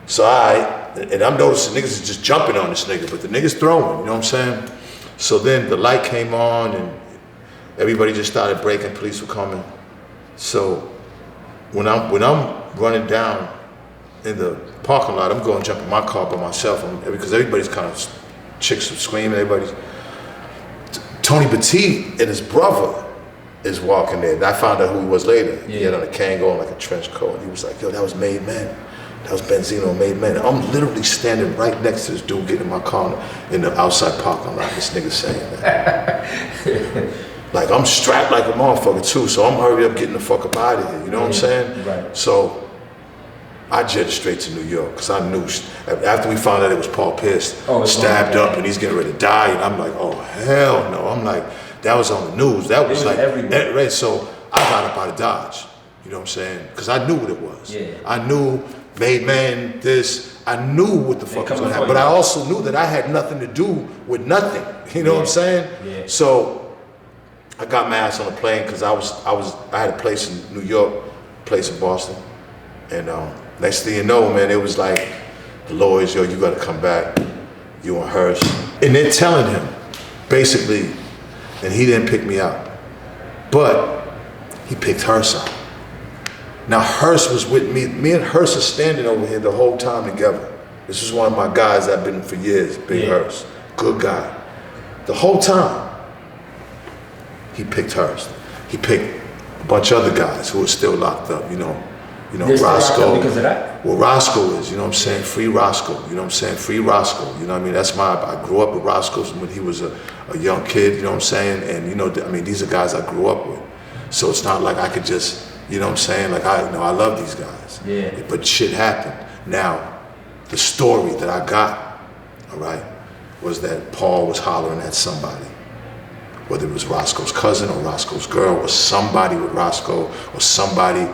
So and I'm noticing niggas is just jumping on this nigga, but the nigga's throwing, you know what I'm saying? So then the light came on and everybody just started breaking, police were coming. So when I'm running down in the parking lot, I'm going to jump in my car by myself because everybody's kind of, chicks are screaming, everybody's. Tony Petit and his brother is walking there. And I found out who he was later. He had on a Kangol and like a trench coat. And he was like, yo, that was Made Man. That was Benzino, Made Man. I'm literally standing right next to this dude getting in my car in the outside parking lot. This nigga saying that. Like, I'm strapped like a motherfucker too, so I'm hurry up getting the fuck up out of here. You know what I'm saying? Right. So I jetted straight to New York because I knew after we found out it was Paul Pierce stabbed up and he's getting ready to die, and I'm like, oh hell no. I'm like, that was on the news. That was like everywhere. So I got up out of Dodge. You know what I'm saying? Because I knew what it was. Yeah. I knew Made Man, this. I knew what the fuck was gonna happen. But I also knew that I had nothing to do with nothing. You know what I'm saying? Yeah. So I got my ass on a plane because I had a place in New York, a place in Boston, and next thing you know, man, it was like the lawyers, yo, you got to come back, you and Hurst, and they're telling him, basically, and he didn't pick me out. But he picked Hearst out. Now Hearst was with me. Me and Hearst are standing over here the whole time together. This is one of my guys I've been for years, Big Hearst. Good guy. The whole time, he picked Hearst. He picked a bunch of other guys who were still locked up, you know, Roscoe. Because of that? Well, Roscoe is, you know what I'm saying? Free Roscoe, you know what I'm saying? Free Roscoe, you know what I mean? I grew up with Roscoe when he was a young kid, you know what I'm saying? And, you know, I mean, these are guys I grew up with. So it's not like I could just, you know what I'm saying? Like, I love these guys. Yeah. But shit happened. Now, the story that I got, all right, was that Paul was hollering at somebody. Whether it was Roscoe's cousin or Roscoe's girl or somebody with Roscoe or somebody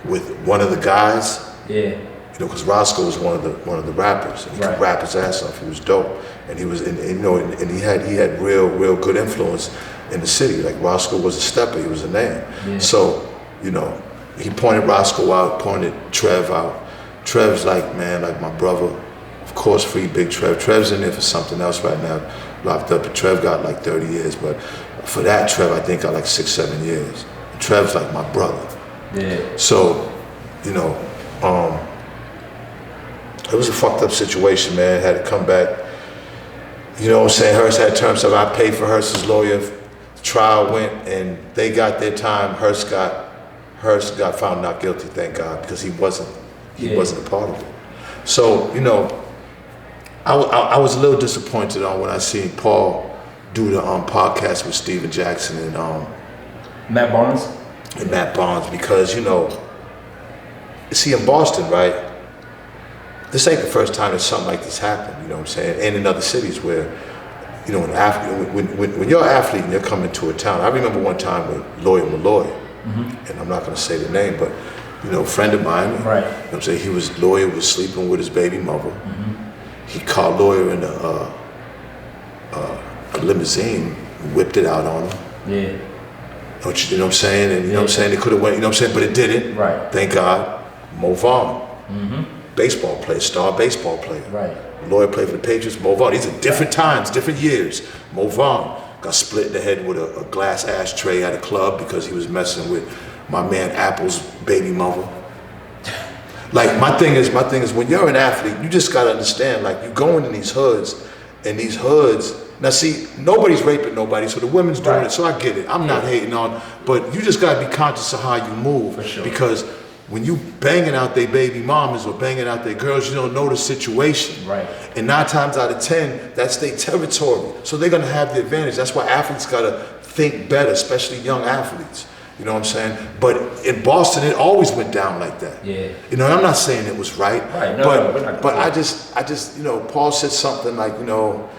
with one of the guys. Yeah. You know, because Roscoe was one of the rappers. And he could rap his ass off. He was dope, and he was, and you know, and he had real good influence in the city. Like Roscoe was a stepper. He was a name. Yeah. So, you know, he pointed Roscoe out, pointed Trev out. Trev's like, man, like my brother. Of course, free Big Trev. Trev's in there for something else right now, locked up. But Trev got like 30 years, but for that, Trev I think got like 6-7 years. And Trev's like my brother. Yeah. So, you know, it was a fucked up situation, man. Had to come back. You know what I'm saying? Hearst had terms of I paid for Hearst's lawyer. The trial went and they got their time. Hearst got found not guilty, thank God, because he wasn't a part of it. So, you know, I was a little disappointed on when I seen Paul do the podcast with Steven Jackson and Matt Barnes? And Matt Barnes, because, you know, see, in Boston, right, this ain't the first time that something like this happened, you know what I'm saying? And in other cities where, you know, when you're an athlete and you're coming to a town, I remember one time with Lawyer Malloy, and I'm not gonna say the name, but, you know, a friend of mine, you know what I'm saying, Lawyer was sleeping with his baby mother. He called Lawyer in a limousine, whipped it out on him. Yeah. You know what I'm saying? And you know what I'm saying? They could have went, you know what I'm saying? But it didn't. Right. Thank God. Mo Vaughn. Baseball player, star baseball player. Right. Lawyer played for the Patriots, Mo Vaughn. These are different times, different years. Mo Vaughn got split in the head with a glass ashtray at a club because he was messing with my man Apple's baby mother. Like my thing is when you're an athlete, you just gotta understand, like you go into these hoods, and these hoods, now see, nobody's raping nobody, so the women's doing it, so I get it. I'm not hating on, but you just gotta be conscious of how you move. For sure. Because when you banging out their baby mamas or banging out their girls, you don't know the situation. Right. And 9 times out of 10, that's their territory. So they're gonna have the advantage. That's why athletes gotta think better, especially young athletes. You know what I'm saying? But in Boston, it always went down like that. Yeah. You know, I'm not saying it was right. Right. No, but I just, you know, Paul said something like, you know,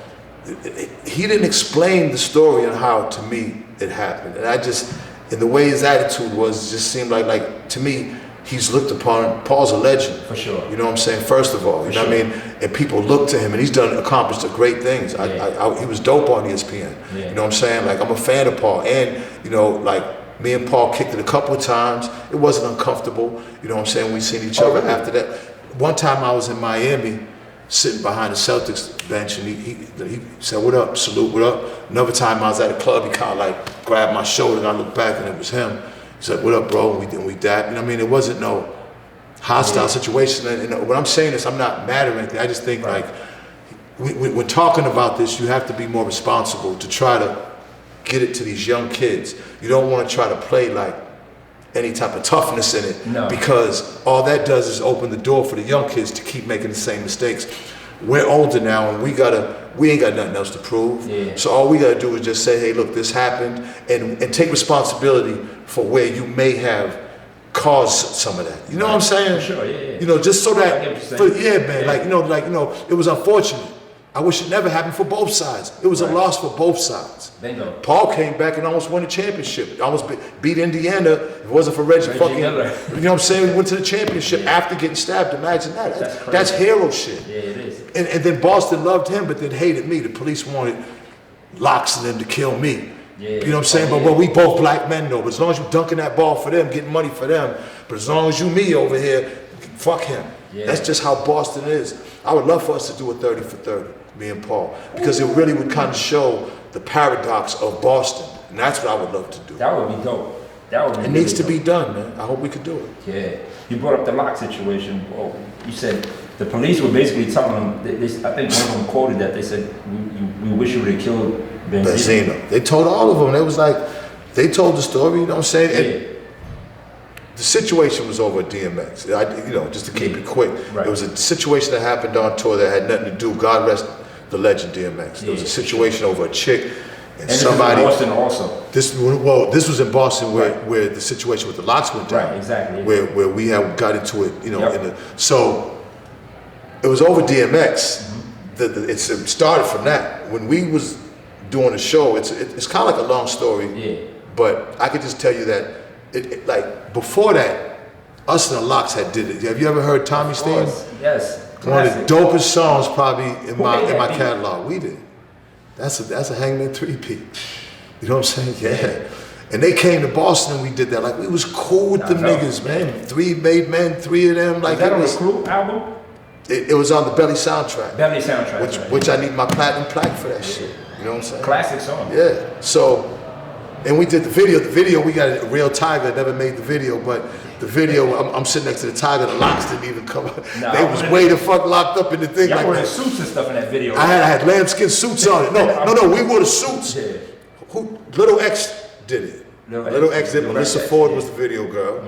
he didn't explain the story and how, to me, it happened. And I just, and the way his attitude was, it just seemed like to me, he's looked upon, Paul's a legend. For sure. You know what I'm saying? First of all, you know what I mean? And people look to him, and he's accomplished great things. He was dope on ESPN. Yeah. You know what I'm saying? Like, I'm a fan of Paul. And, you know, like, me and Paul kicked it a couple of times. It wasn't uncomfortable. You know what I'm saying? We seen each other after that. One time I was in Miami, sitting behind the Celtics bench, and he said, "What up? Salute, what up?" Another time I was at a club, he kind of like grabbed my shoulder, and I looked back, and it was him. He said, "What up, bro?" And we dapped. You know what I mean? It wasn't no hostile situation. And what I'm saying is, I'm not mad or anything. I just think like, when talking about this, you have to be more responsible to try to get it to these young kids. You don't want to try to play like any type of toughness in it, because all that does is open the door for the young kids to keep making the same mistakes. We're older now, and we ain't got nothing else to prove. Yeah. So all we gotta do is just say, hey, look, this happened, and take responsibility for where you may have caused some of that. You know what I'm saying? For sure, yeah. You know, just so that, man, like, you know, it was unfortunate. I wish it never happened for both sides. It was a loss for both sides. Bingo. Paul came back and almost won a championship. Almost beat Indiana. If it wasn't for Reggie fucking, you know what I'm saying? We went to the championship after getting stabbed. Imagine that. That's hero shit. Yeah, it is. And then Boston loved him, but then hated me. The police wanted locks and them to kill me. Yeah. You know what I'm saying? But we both black men though. But as long as you dunking that ball for them, getting money for them. But as long as you me over here, fuck him. Yeah. That's just how Boston is. I would love for us to do a 30 for 30. Me and Paul, because it really would kind of show the paradox of Boston. And that's what I would love to do. That would be dope. That would be It needs to be done, man. I hope we could do it. Yeah. You brought up the lock situation. Well, you said the police were basically telling them, I think one of them quoted that, they said, we wish you would have killed Benzino. They told all of them. It was like, they told the story, you know what I'm saying? Yeah. And the situation was over at DMX. Just to keep it quick. Right. It was a situation that happened on tour that had nothing to do, God rest the legend DMX. There was a situation over a chick and somebody. This was in Boston also. This was in Boston where the situation with the locks went down. Right, exactly. Where we had got into it, so it was over DMX. Mm-hmm. It started from that. When we was doing the show, it's kind of like a long story. Yeah. But I could just tell you that, like before that, us and the Locks had did it. Have you ever heard Tommy Steen? Yes. One of the dopest songs probably in my catalog. We did. That's a Hangman 3-P. You know what I'm saying? Yeah. And they came to Boston and we did that. Like we was cool with them niggas, man. 3 made men, 3 of them. Like is that on the Crew album? It was on the Belly soundtrack. Belly soundtrack. Which I need my platinum plaque for that shit. You know what I'm saying? Classic song. Yeah. So, and we did the video. The video, we got a real tiger. Never made the video, but the video, I'm sitting next to the tiger. The Locks didn't even come up. They was way the fuck locked up in the thing. Y'all like wearing suits and stuff in that video. Right? I had lambskin suits on it. No, we wore the suits. Yeah. Little X did it. Little X did it. Melissa Ford was the video girl.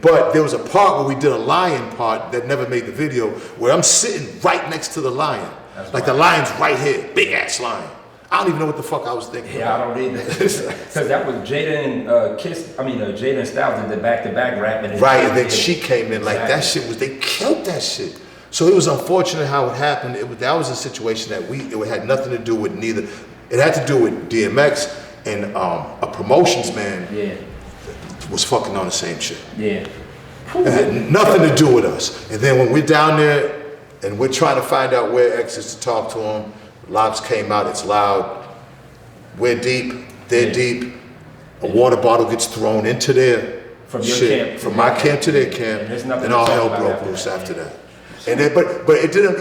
But there was a part where we did a lion part that never made the video, where I'm sitting right next to the lion. Like the lion's right here, big ass lion. I don't even know what the fuck I was thinking. Yeah, I don't either. Because that was Jada and Jada and Styles did the back-to-back rap. And and then she came in like that shit was, they killed that shit. So it was unfortunate how it happened. That was a situation that it had nothing to do with neither. It had to do with DMX and a promotions man was fucking on the same shit. Yeah. It had nothing to do with us. And then when we're down there and we're trying to find out where X is to talk to him, Locks came out, it's loud. We're deep, they're deep. A water bottle gets thrown into their camp. From my camp to their camp, and all hell broke loose after that. And then, but it didn't,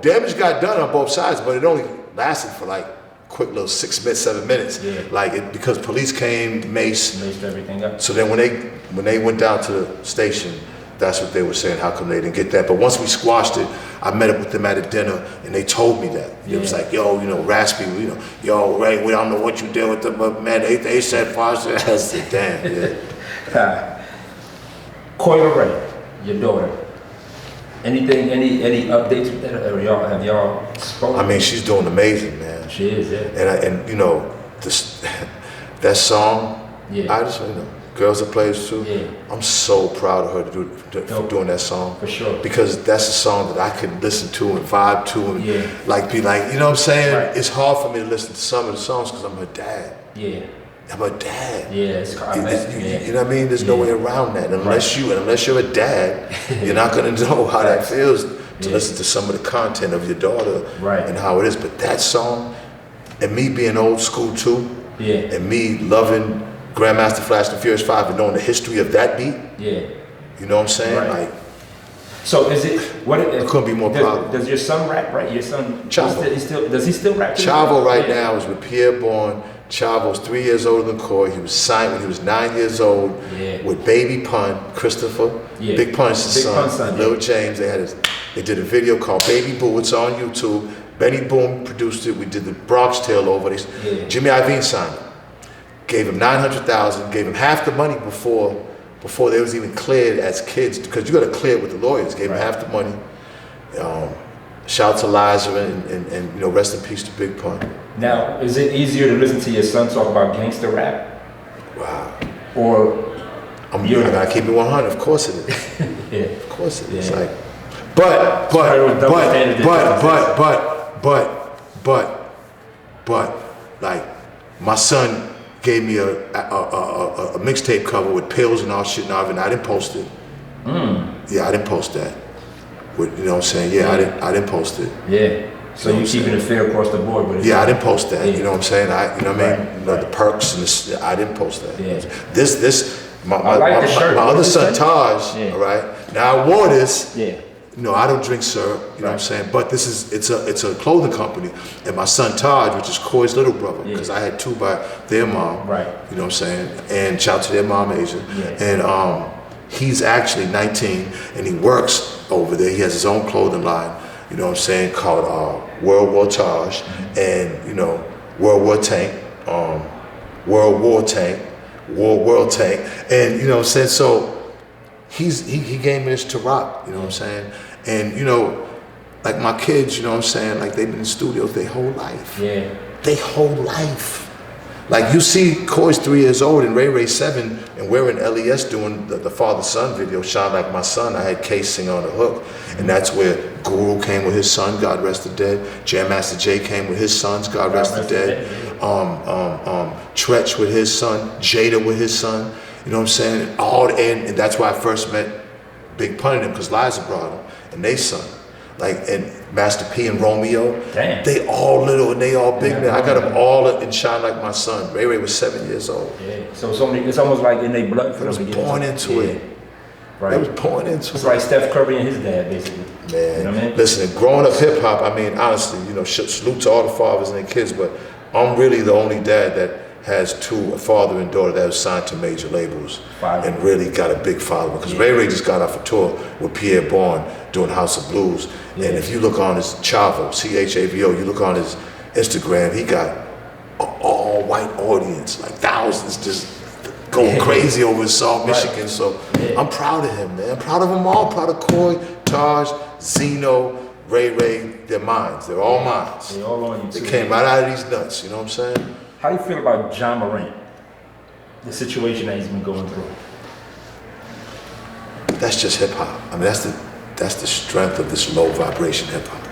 damage got done on both sides, but it only lasted for like quick little 6 minutes, 7 minutes. Yeah. Because police came, maced everything up. So then when they went down to the station, that's what they were saying, how come they didn't get that? But once we squashed it, I met up with them at a dinner and they told me that. It was like, Raspy, Ray, we don't know what you did with them, but man, they said Foster. I said, damn, yeah. Coi Leray, your daughter. Any updates with that? Or have y'all spoken? I mean, she's doing amazing, man. She is, yeah. And that song, I just, Girls That Plays Too. Yeah. I'm so proud of her for doing that song. For sure. Because that's a song that I could listen to and vibe to and be like, you know what I'm saying? Right. It's hard for me to listen to some of the songs because I'm her dad. Yeah. I'm her dad. Yeah, it's hard. You know what I mean? There's no way around that. Unless you're a dad, you're not gonna know how that feels to listen to some of the content of your daughter and how it is. But that song, and me being old school too, and me loving Grandmaster Flash and Furious 5 and knowing the history of that beat. Yeah. You know what I'm saying? Right. Like, so is it what I couldn't be more proud. Does your son rap, right? Your son Chavo. Does he still rap? Chavo right now is with Pierre Bourne. Chavo's 3 years older than Coi. He was signed when he was 9 years old with Baby Pun, Christopher. Yeah. Big Pun's son, Lil James. They did a video called Baby Boo. It's on YouTube. Benny Boom produced it. We did the Bronx Tale over. Jimmy Iovine signed him. Gave him $900,000, gave him half the money before they was even cleared as kids, because you got to clear it with the lawyers. Gave him half the money. Shout out to Liza and rest in peace to Big Pun. Now, is it easier to listen to your son talk about gangster rap? Wow. Or I gotta keep it 100. Of course it is. Of course it is. Like, but like my son gave me a mixtape cover with pills and all shit and everything. I didn't post it. Yeah, I didn't post that. You know what I'm saying? Yeah, I didn't post it. Yeah. So you're keeping it fair across the board, but I didn't post that. You know what I'm saying? You know what I mean? The perks and I didn't post that. Yeah. My other son Taj. All right. Now I wore this. Yeah. you know, I don't drink syrup, you know what I'm saying? But it's a clothing company. And my son Taj, which is Coi's little brother, because I had two by their mom, you know what I'm saying? And shout out to their mom, Asia. And he's actually 19 and he works over there. He has his own clothing line, you know what I'm saying, called World War Taj and, you know, World War Tank, World War Tank, World Tank. And, you know what I'm saying? So he gave me this to rock, you know what I'm saying? And, you know, like my kids, you know what I'm saying? Like they've been in studios their whole life. Their whole life. Like you see Coi's 3 years old and Ray Ray's 7 and we're in LES doing the father-son video, Shine Like My Son. I had Case sing on the hook. And that's where Guru came with his son, God rest the dead. Jam Master Jay came with his sons, God rest the dead. Tretch with his son, Jada with his son. You know what I'm saying? And that's why I first met Big Pun and them, because Liza brought them and they son. Like, and Master P and Romeo, they all little and they all big, man. I got them all in Shine Like My Son. Ray Ray was 7 years old. So it's almost like in their blood for them to get born into it. They was born into it. It's like Steph Curry and his dad, basically. Man, you know what I mean? Listen, growing up hip hop, I mean, honestly, you know, salute to all the fathers and their kids, but I'm really the only dad that has a father and daughter that was signed to major labels and really got a big following. Because Ray Ray just got off a tour with Pierre Bourne doing House of Blues. And if you look on his Chavo, Chavo, you look on his Instagram, he got an all-white audience, like thousands just going crazy over his song, Michigan. So I'm proud of him, man. I'm proud of them all. Proud of Coi, Taj, Zeno, Ray Ray. They're mines. They're all mines. They all on you too. They came right out of these nuts, you know what I'm saying? How do you feel about John Morant? The situation that he's been going through? That's just hip hop. I mean, that's the strength of this low vibration hip hop.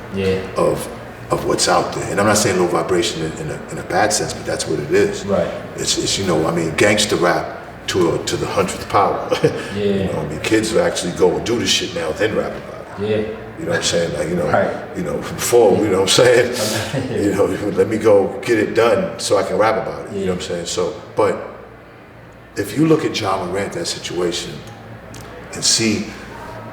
Of what's out there. And I'm not saying low vibration in a bad sense, but that's what it is. It's you know, I mean, gangster rap to the 100th power. You know, I mean, kids will actually go and do this shit now, then rap about it. You know what I'm saying? Like, you know, before, you know what I'm saying? You know, let me go get it done so I can rap about it. You know what I'm saying? So, but if you look at John Morant, that situation, and see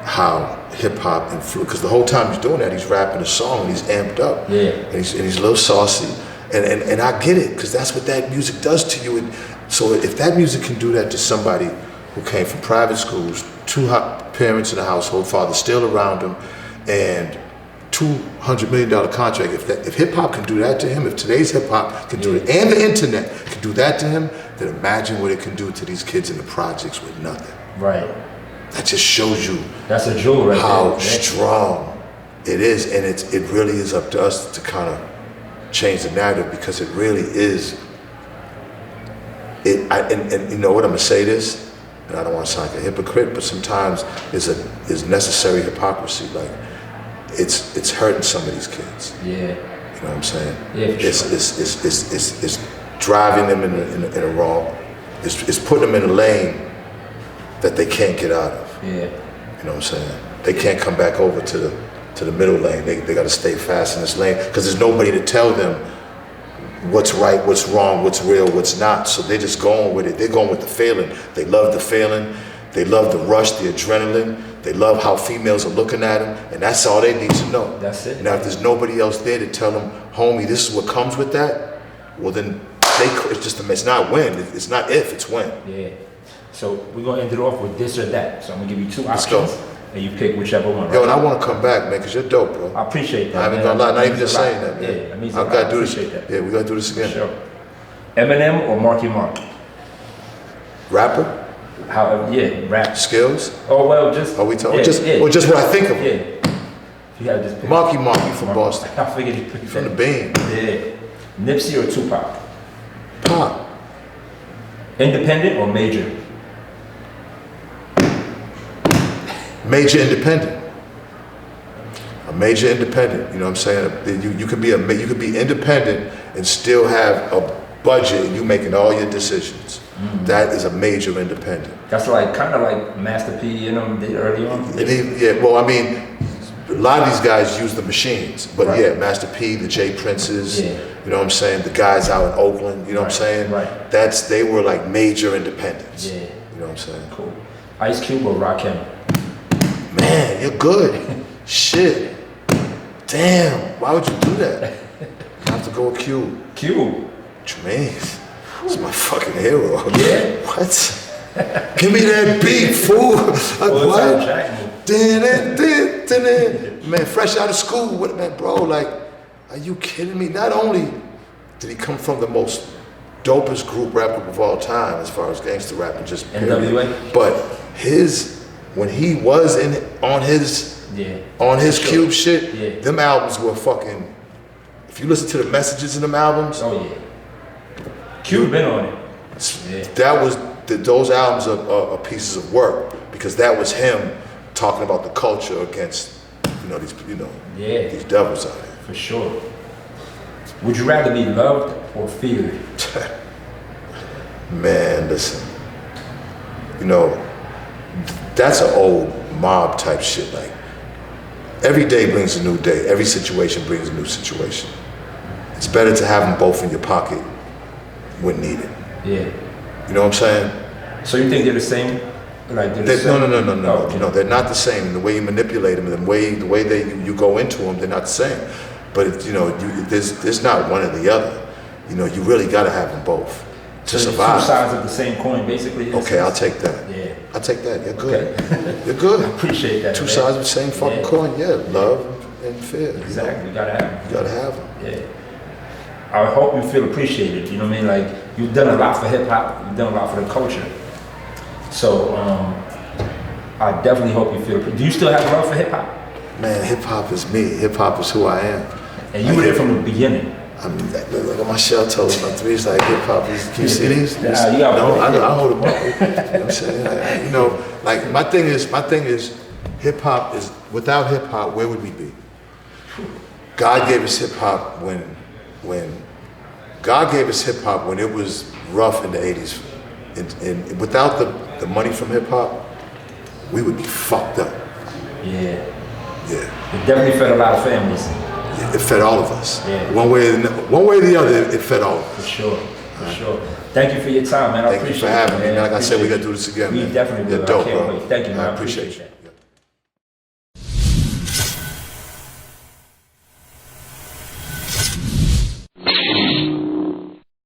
how hip hop influenced, because the whole time he's doing that, he's rapping a song and he's amped up. And he's a little saucy. And I get it, because that's what that music does to you. And so if that music can do that to somebody who came from private schools, two parents in the household, father still around him, and $200 million contract. If hip hop can do that to him, if today's hip hop can do it, and the internet can do that to him, then imagine what it can do to these kids in the projects with nothing. That just shows you that's a jewel right how there, strong it is, and it really is up to us to kind of change the narrative, because it really is. And you know what, I'm gonna say this, and I don't want to sound like a hypocrite, but sometimes is necessary hypocrisy. Like it's hurting some of these kids. You know what I'm saying? It's driving them in a wrong. It's putting them in a lane that they can't get out of. You know what I'm saying? They can't come back over to the middle lane. They got to stay fast in this lane, because there's nobody to tell them what's right, what's wrong, what's real, what's not. So they're just going with it. They're going with the feeling. They love the feeling. They love the rush, the adrenaline. They love how females are looking at them, and that's all they need to know. That's it. Now, if there's nobody else there to tell them, homie, this is what comes with that, well then, it's not when, it's not if, it's when. So we're gonna end it off with this or that. So I'm gonna give you two Let's options, go. and you pick whichever one. Yo, and I want to come back, man, because you're dope, bro. I appreciate that. I ain't gonna lie, not even just saying that, man. That means I've got to do this. That. Yeah, we got to do this again. Sure. Eminem or Marky Mark? Rapper? However, rap. Skills? Oh, well, just... Are we talking? Or just what I think of him? You gotta just pick. Marky from Boston. I figured you picked from the Bean. Nipsey or Tupac? Pop. Independent or major? Major independent. A major independent. You know what I'm saying? You could be independent and still have a budget, and you making all your decisions. That is a major independent. That's like kind of like Master P, you know, did early on. Well, I mean, a lot of these guys use the machines, but Master P, the J Princes, you know what I'm saying, the guys out in Oakland, you know what I'm saying? They were like major independents. You know what I'm saying? Cool. Ice Cube or Rakim? Man, you're good. Shit. Damn, why would you do that? I have to go with Cube. Cube. Tremaine. He's my fucking hero. Yeah? What? Give me that beat, fool. Like, what? Man, fresh out of school, what, man, bro, like, are you kidding me? Not only did he come from the most dopest rap group of all time as far as gangster rap and just NWA, but when he was on his Cube shit, them albums were fucking, if you listen to the messages in them albums, Cube been on it. That was those albums are pieces of work because that was him talking about the culture against these devils out there. For sure. Would you rather be loved or feared? Man, listen. That's an old mob type shit. Like every day brings a new day. Every situation brings a new situation. It's better to have them both in your pocket when needed. Yeah. You know what I'm saying? So you think they're the same? Like they're the same? No. You know, they're not the same. The way you manipulate them, the way you go into them, they're not the same. But there's not one or the other. You really got to have them both to survive. Two sides of the same coin, basically. Okay, I'll take that. Yeah. I'll take that. You're good. Okay. You're good. I appreciate that. Two sides of the same fucking coin. Yeah, love and fear. Exactly. You gotta have them. You gotta have them. Yeah. I hope you feel appreciated. You know what I mean? Like you've done a lot for hip hop. You've done a lot for the culture. So I definitely hope you feel. Do you still have love for hip hop? Man, hip hop is me. Hip hop is who I am. And you were there from the beginning. I mean, look at my shell toes, my threes, like hip hop is. Can you see these? Yeah, I hold them up. You know what I'm saying? Like my thing is, hip hop is, without hip hop, where would we be? God gave us hip hop when God gave us hip hop when it was rough in the 80s. And without the money from hip hop, we would be fucked up. Yeah. Yeah. It definitely fed a lot of families. It fed all of us. Yeah. One way or the other, it fed all of us. For sure. For sure. Thank you for your time, man. I appreciate it. Thank you for having me. Like I said, we got to do this again, We man. definitely will. You're dope, I can't bro. wait. Thank you, man. I appreciate you. that.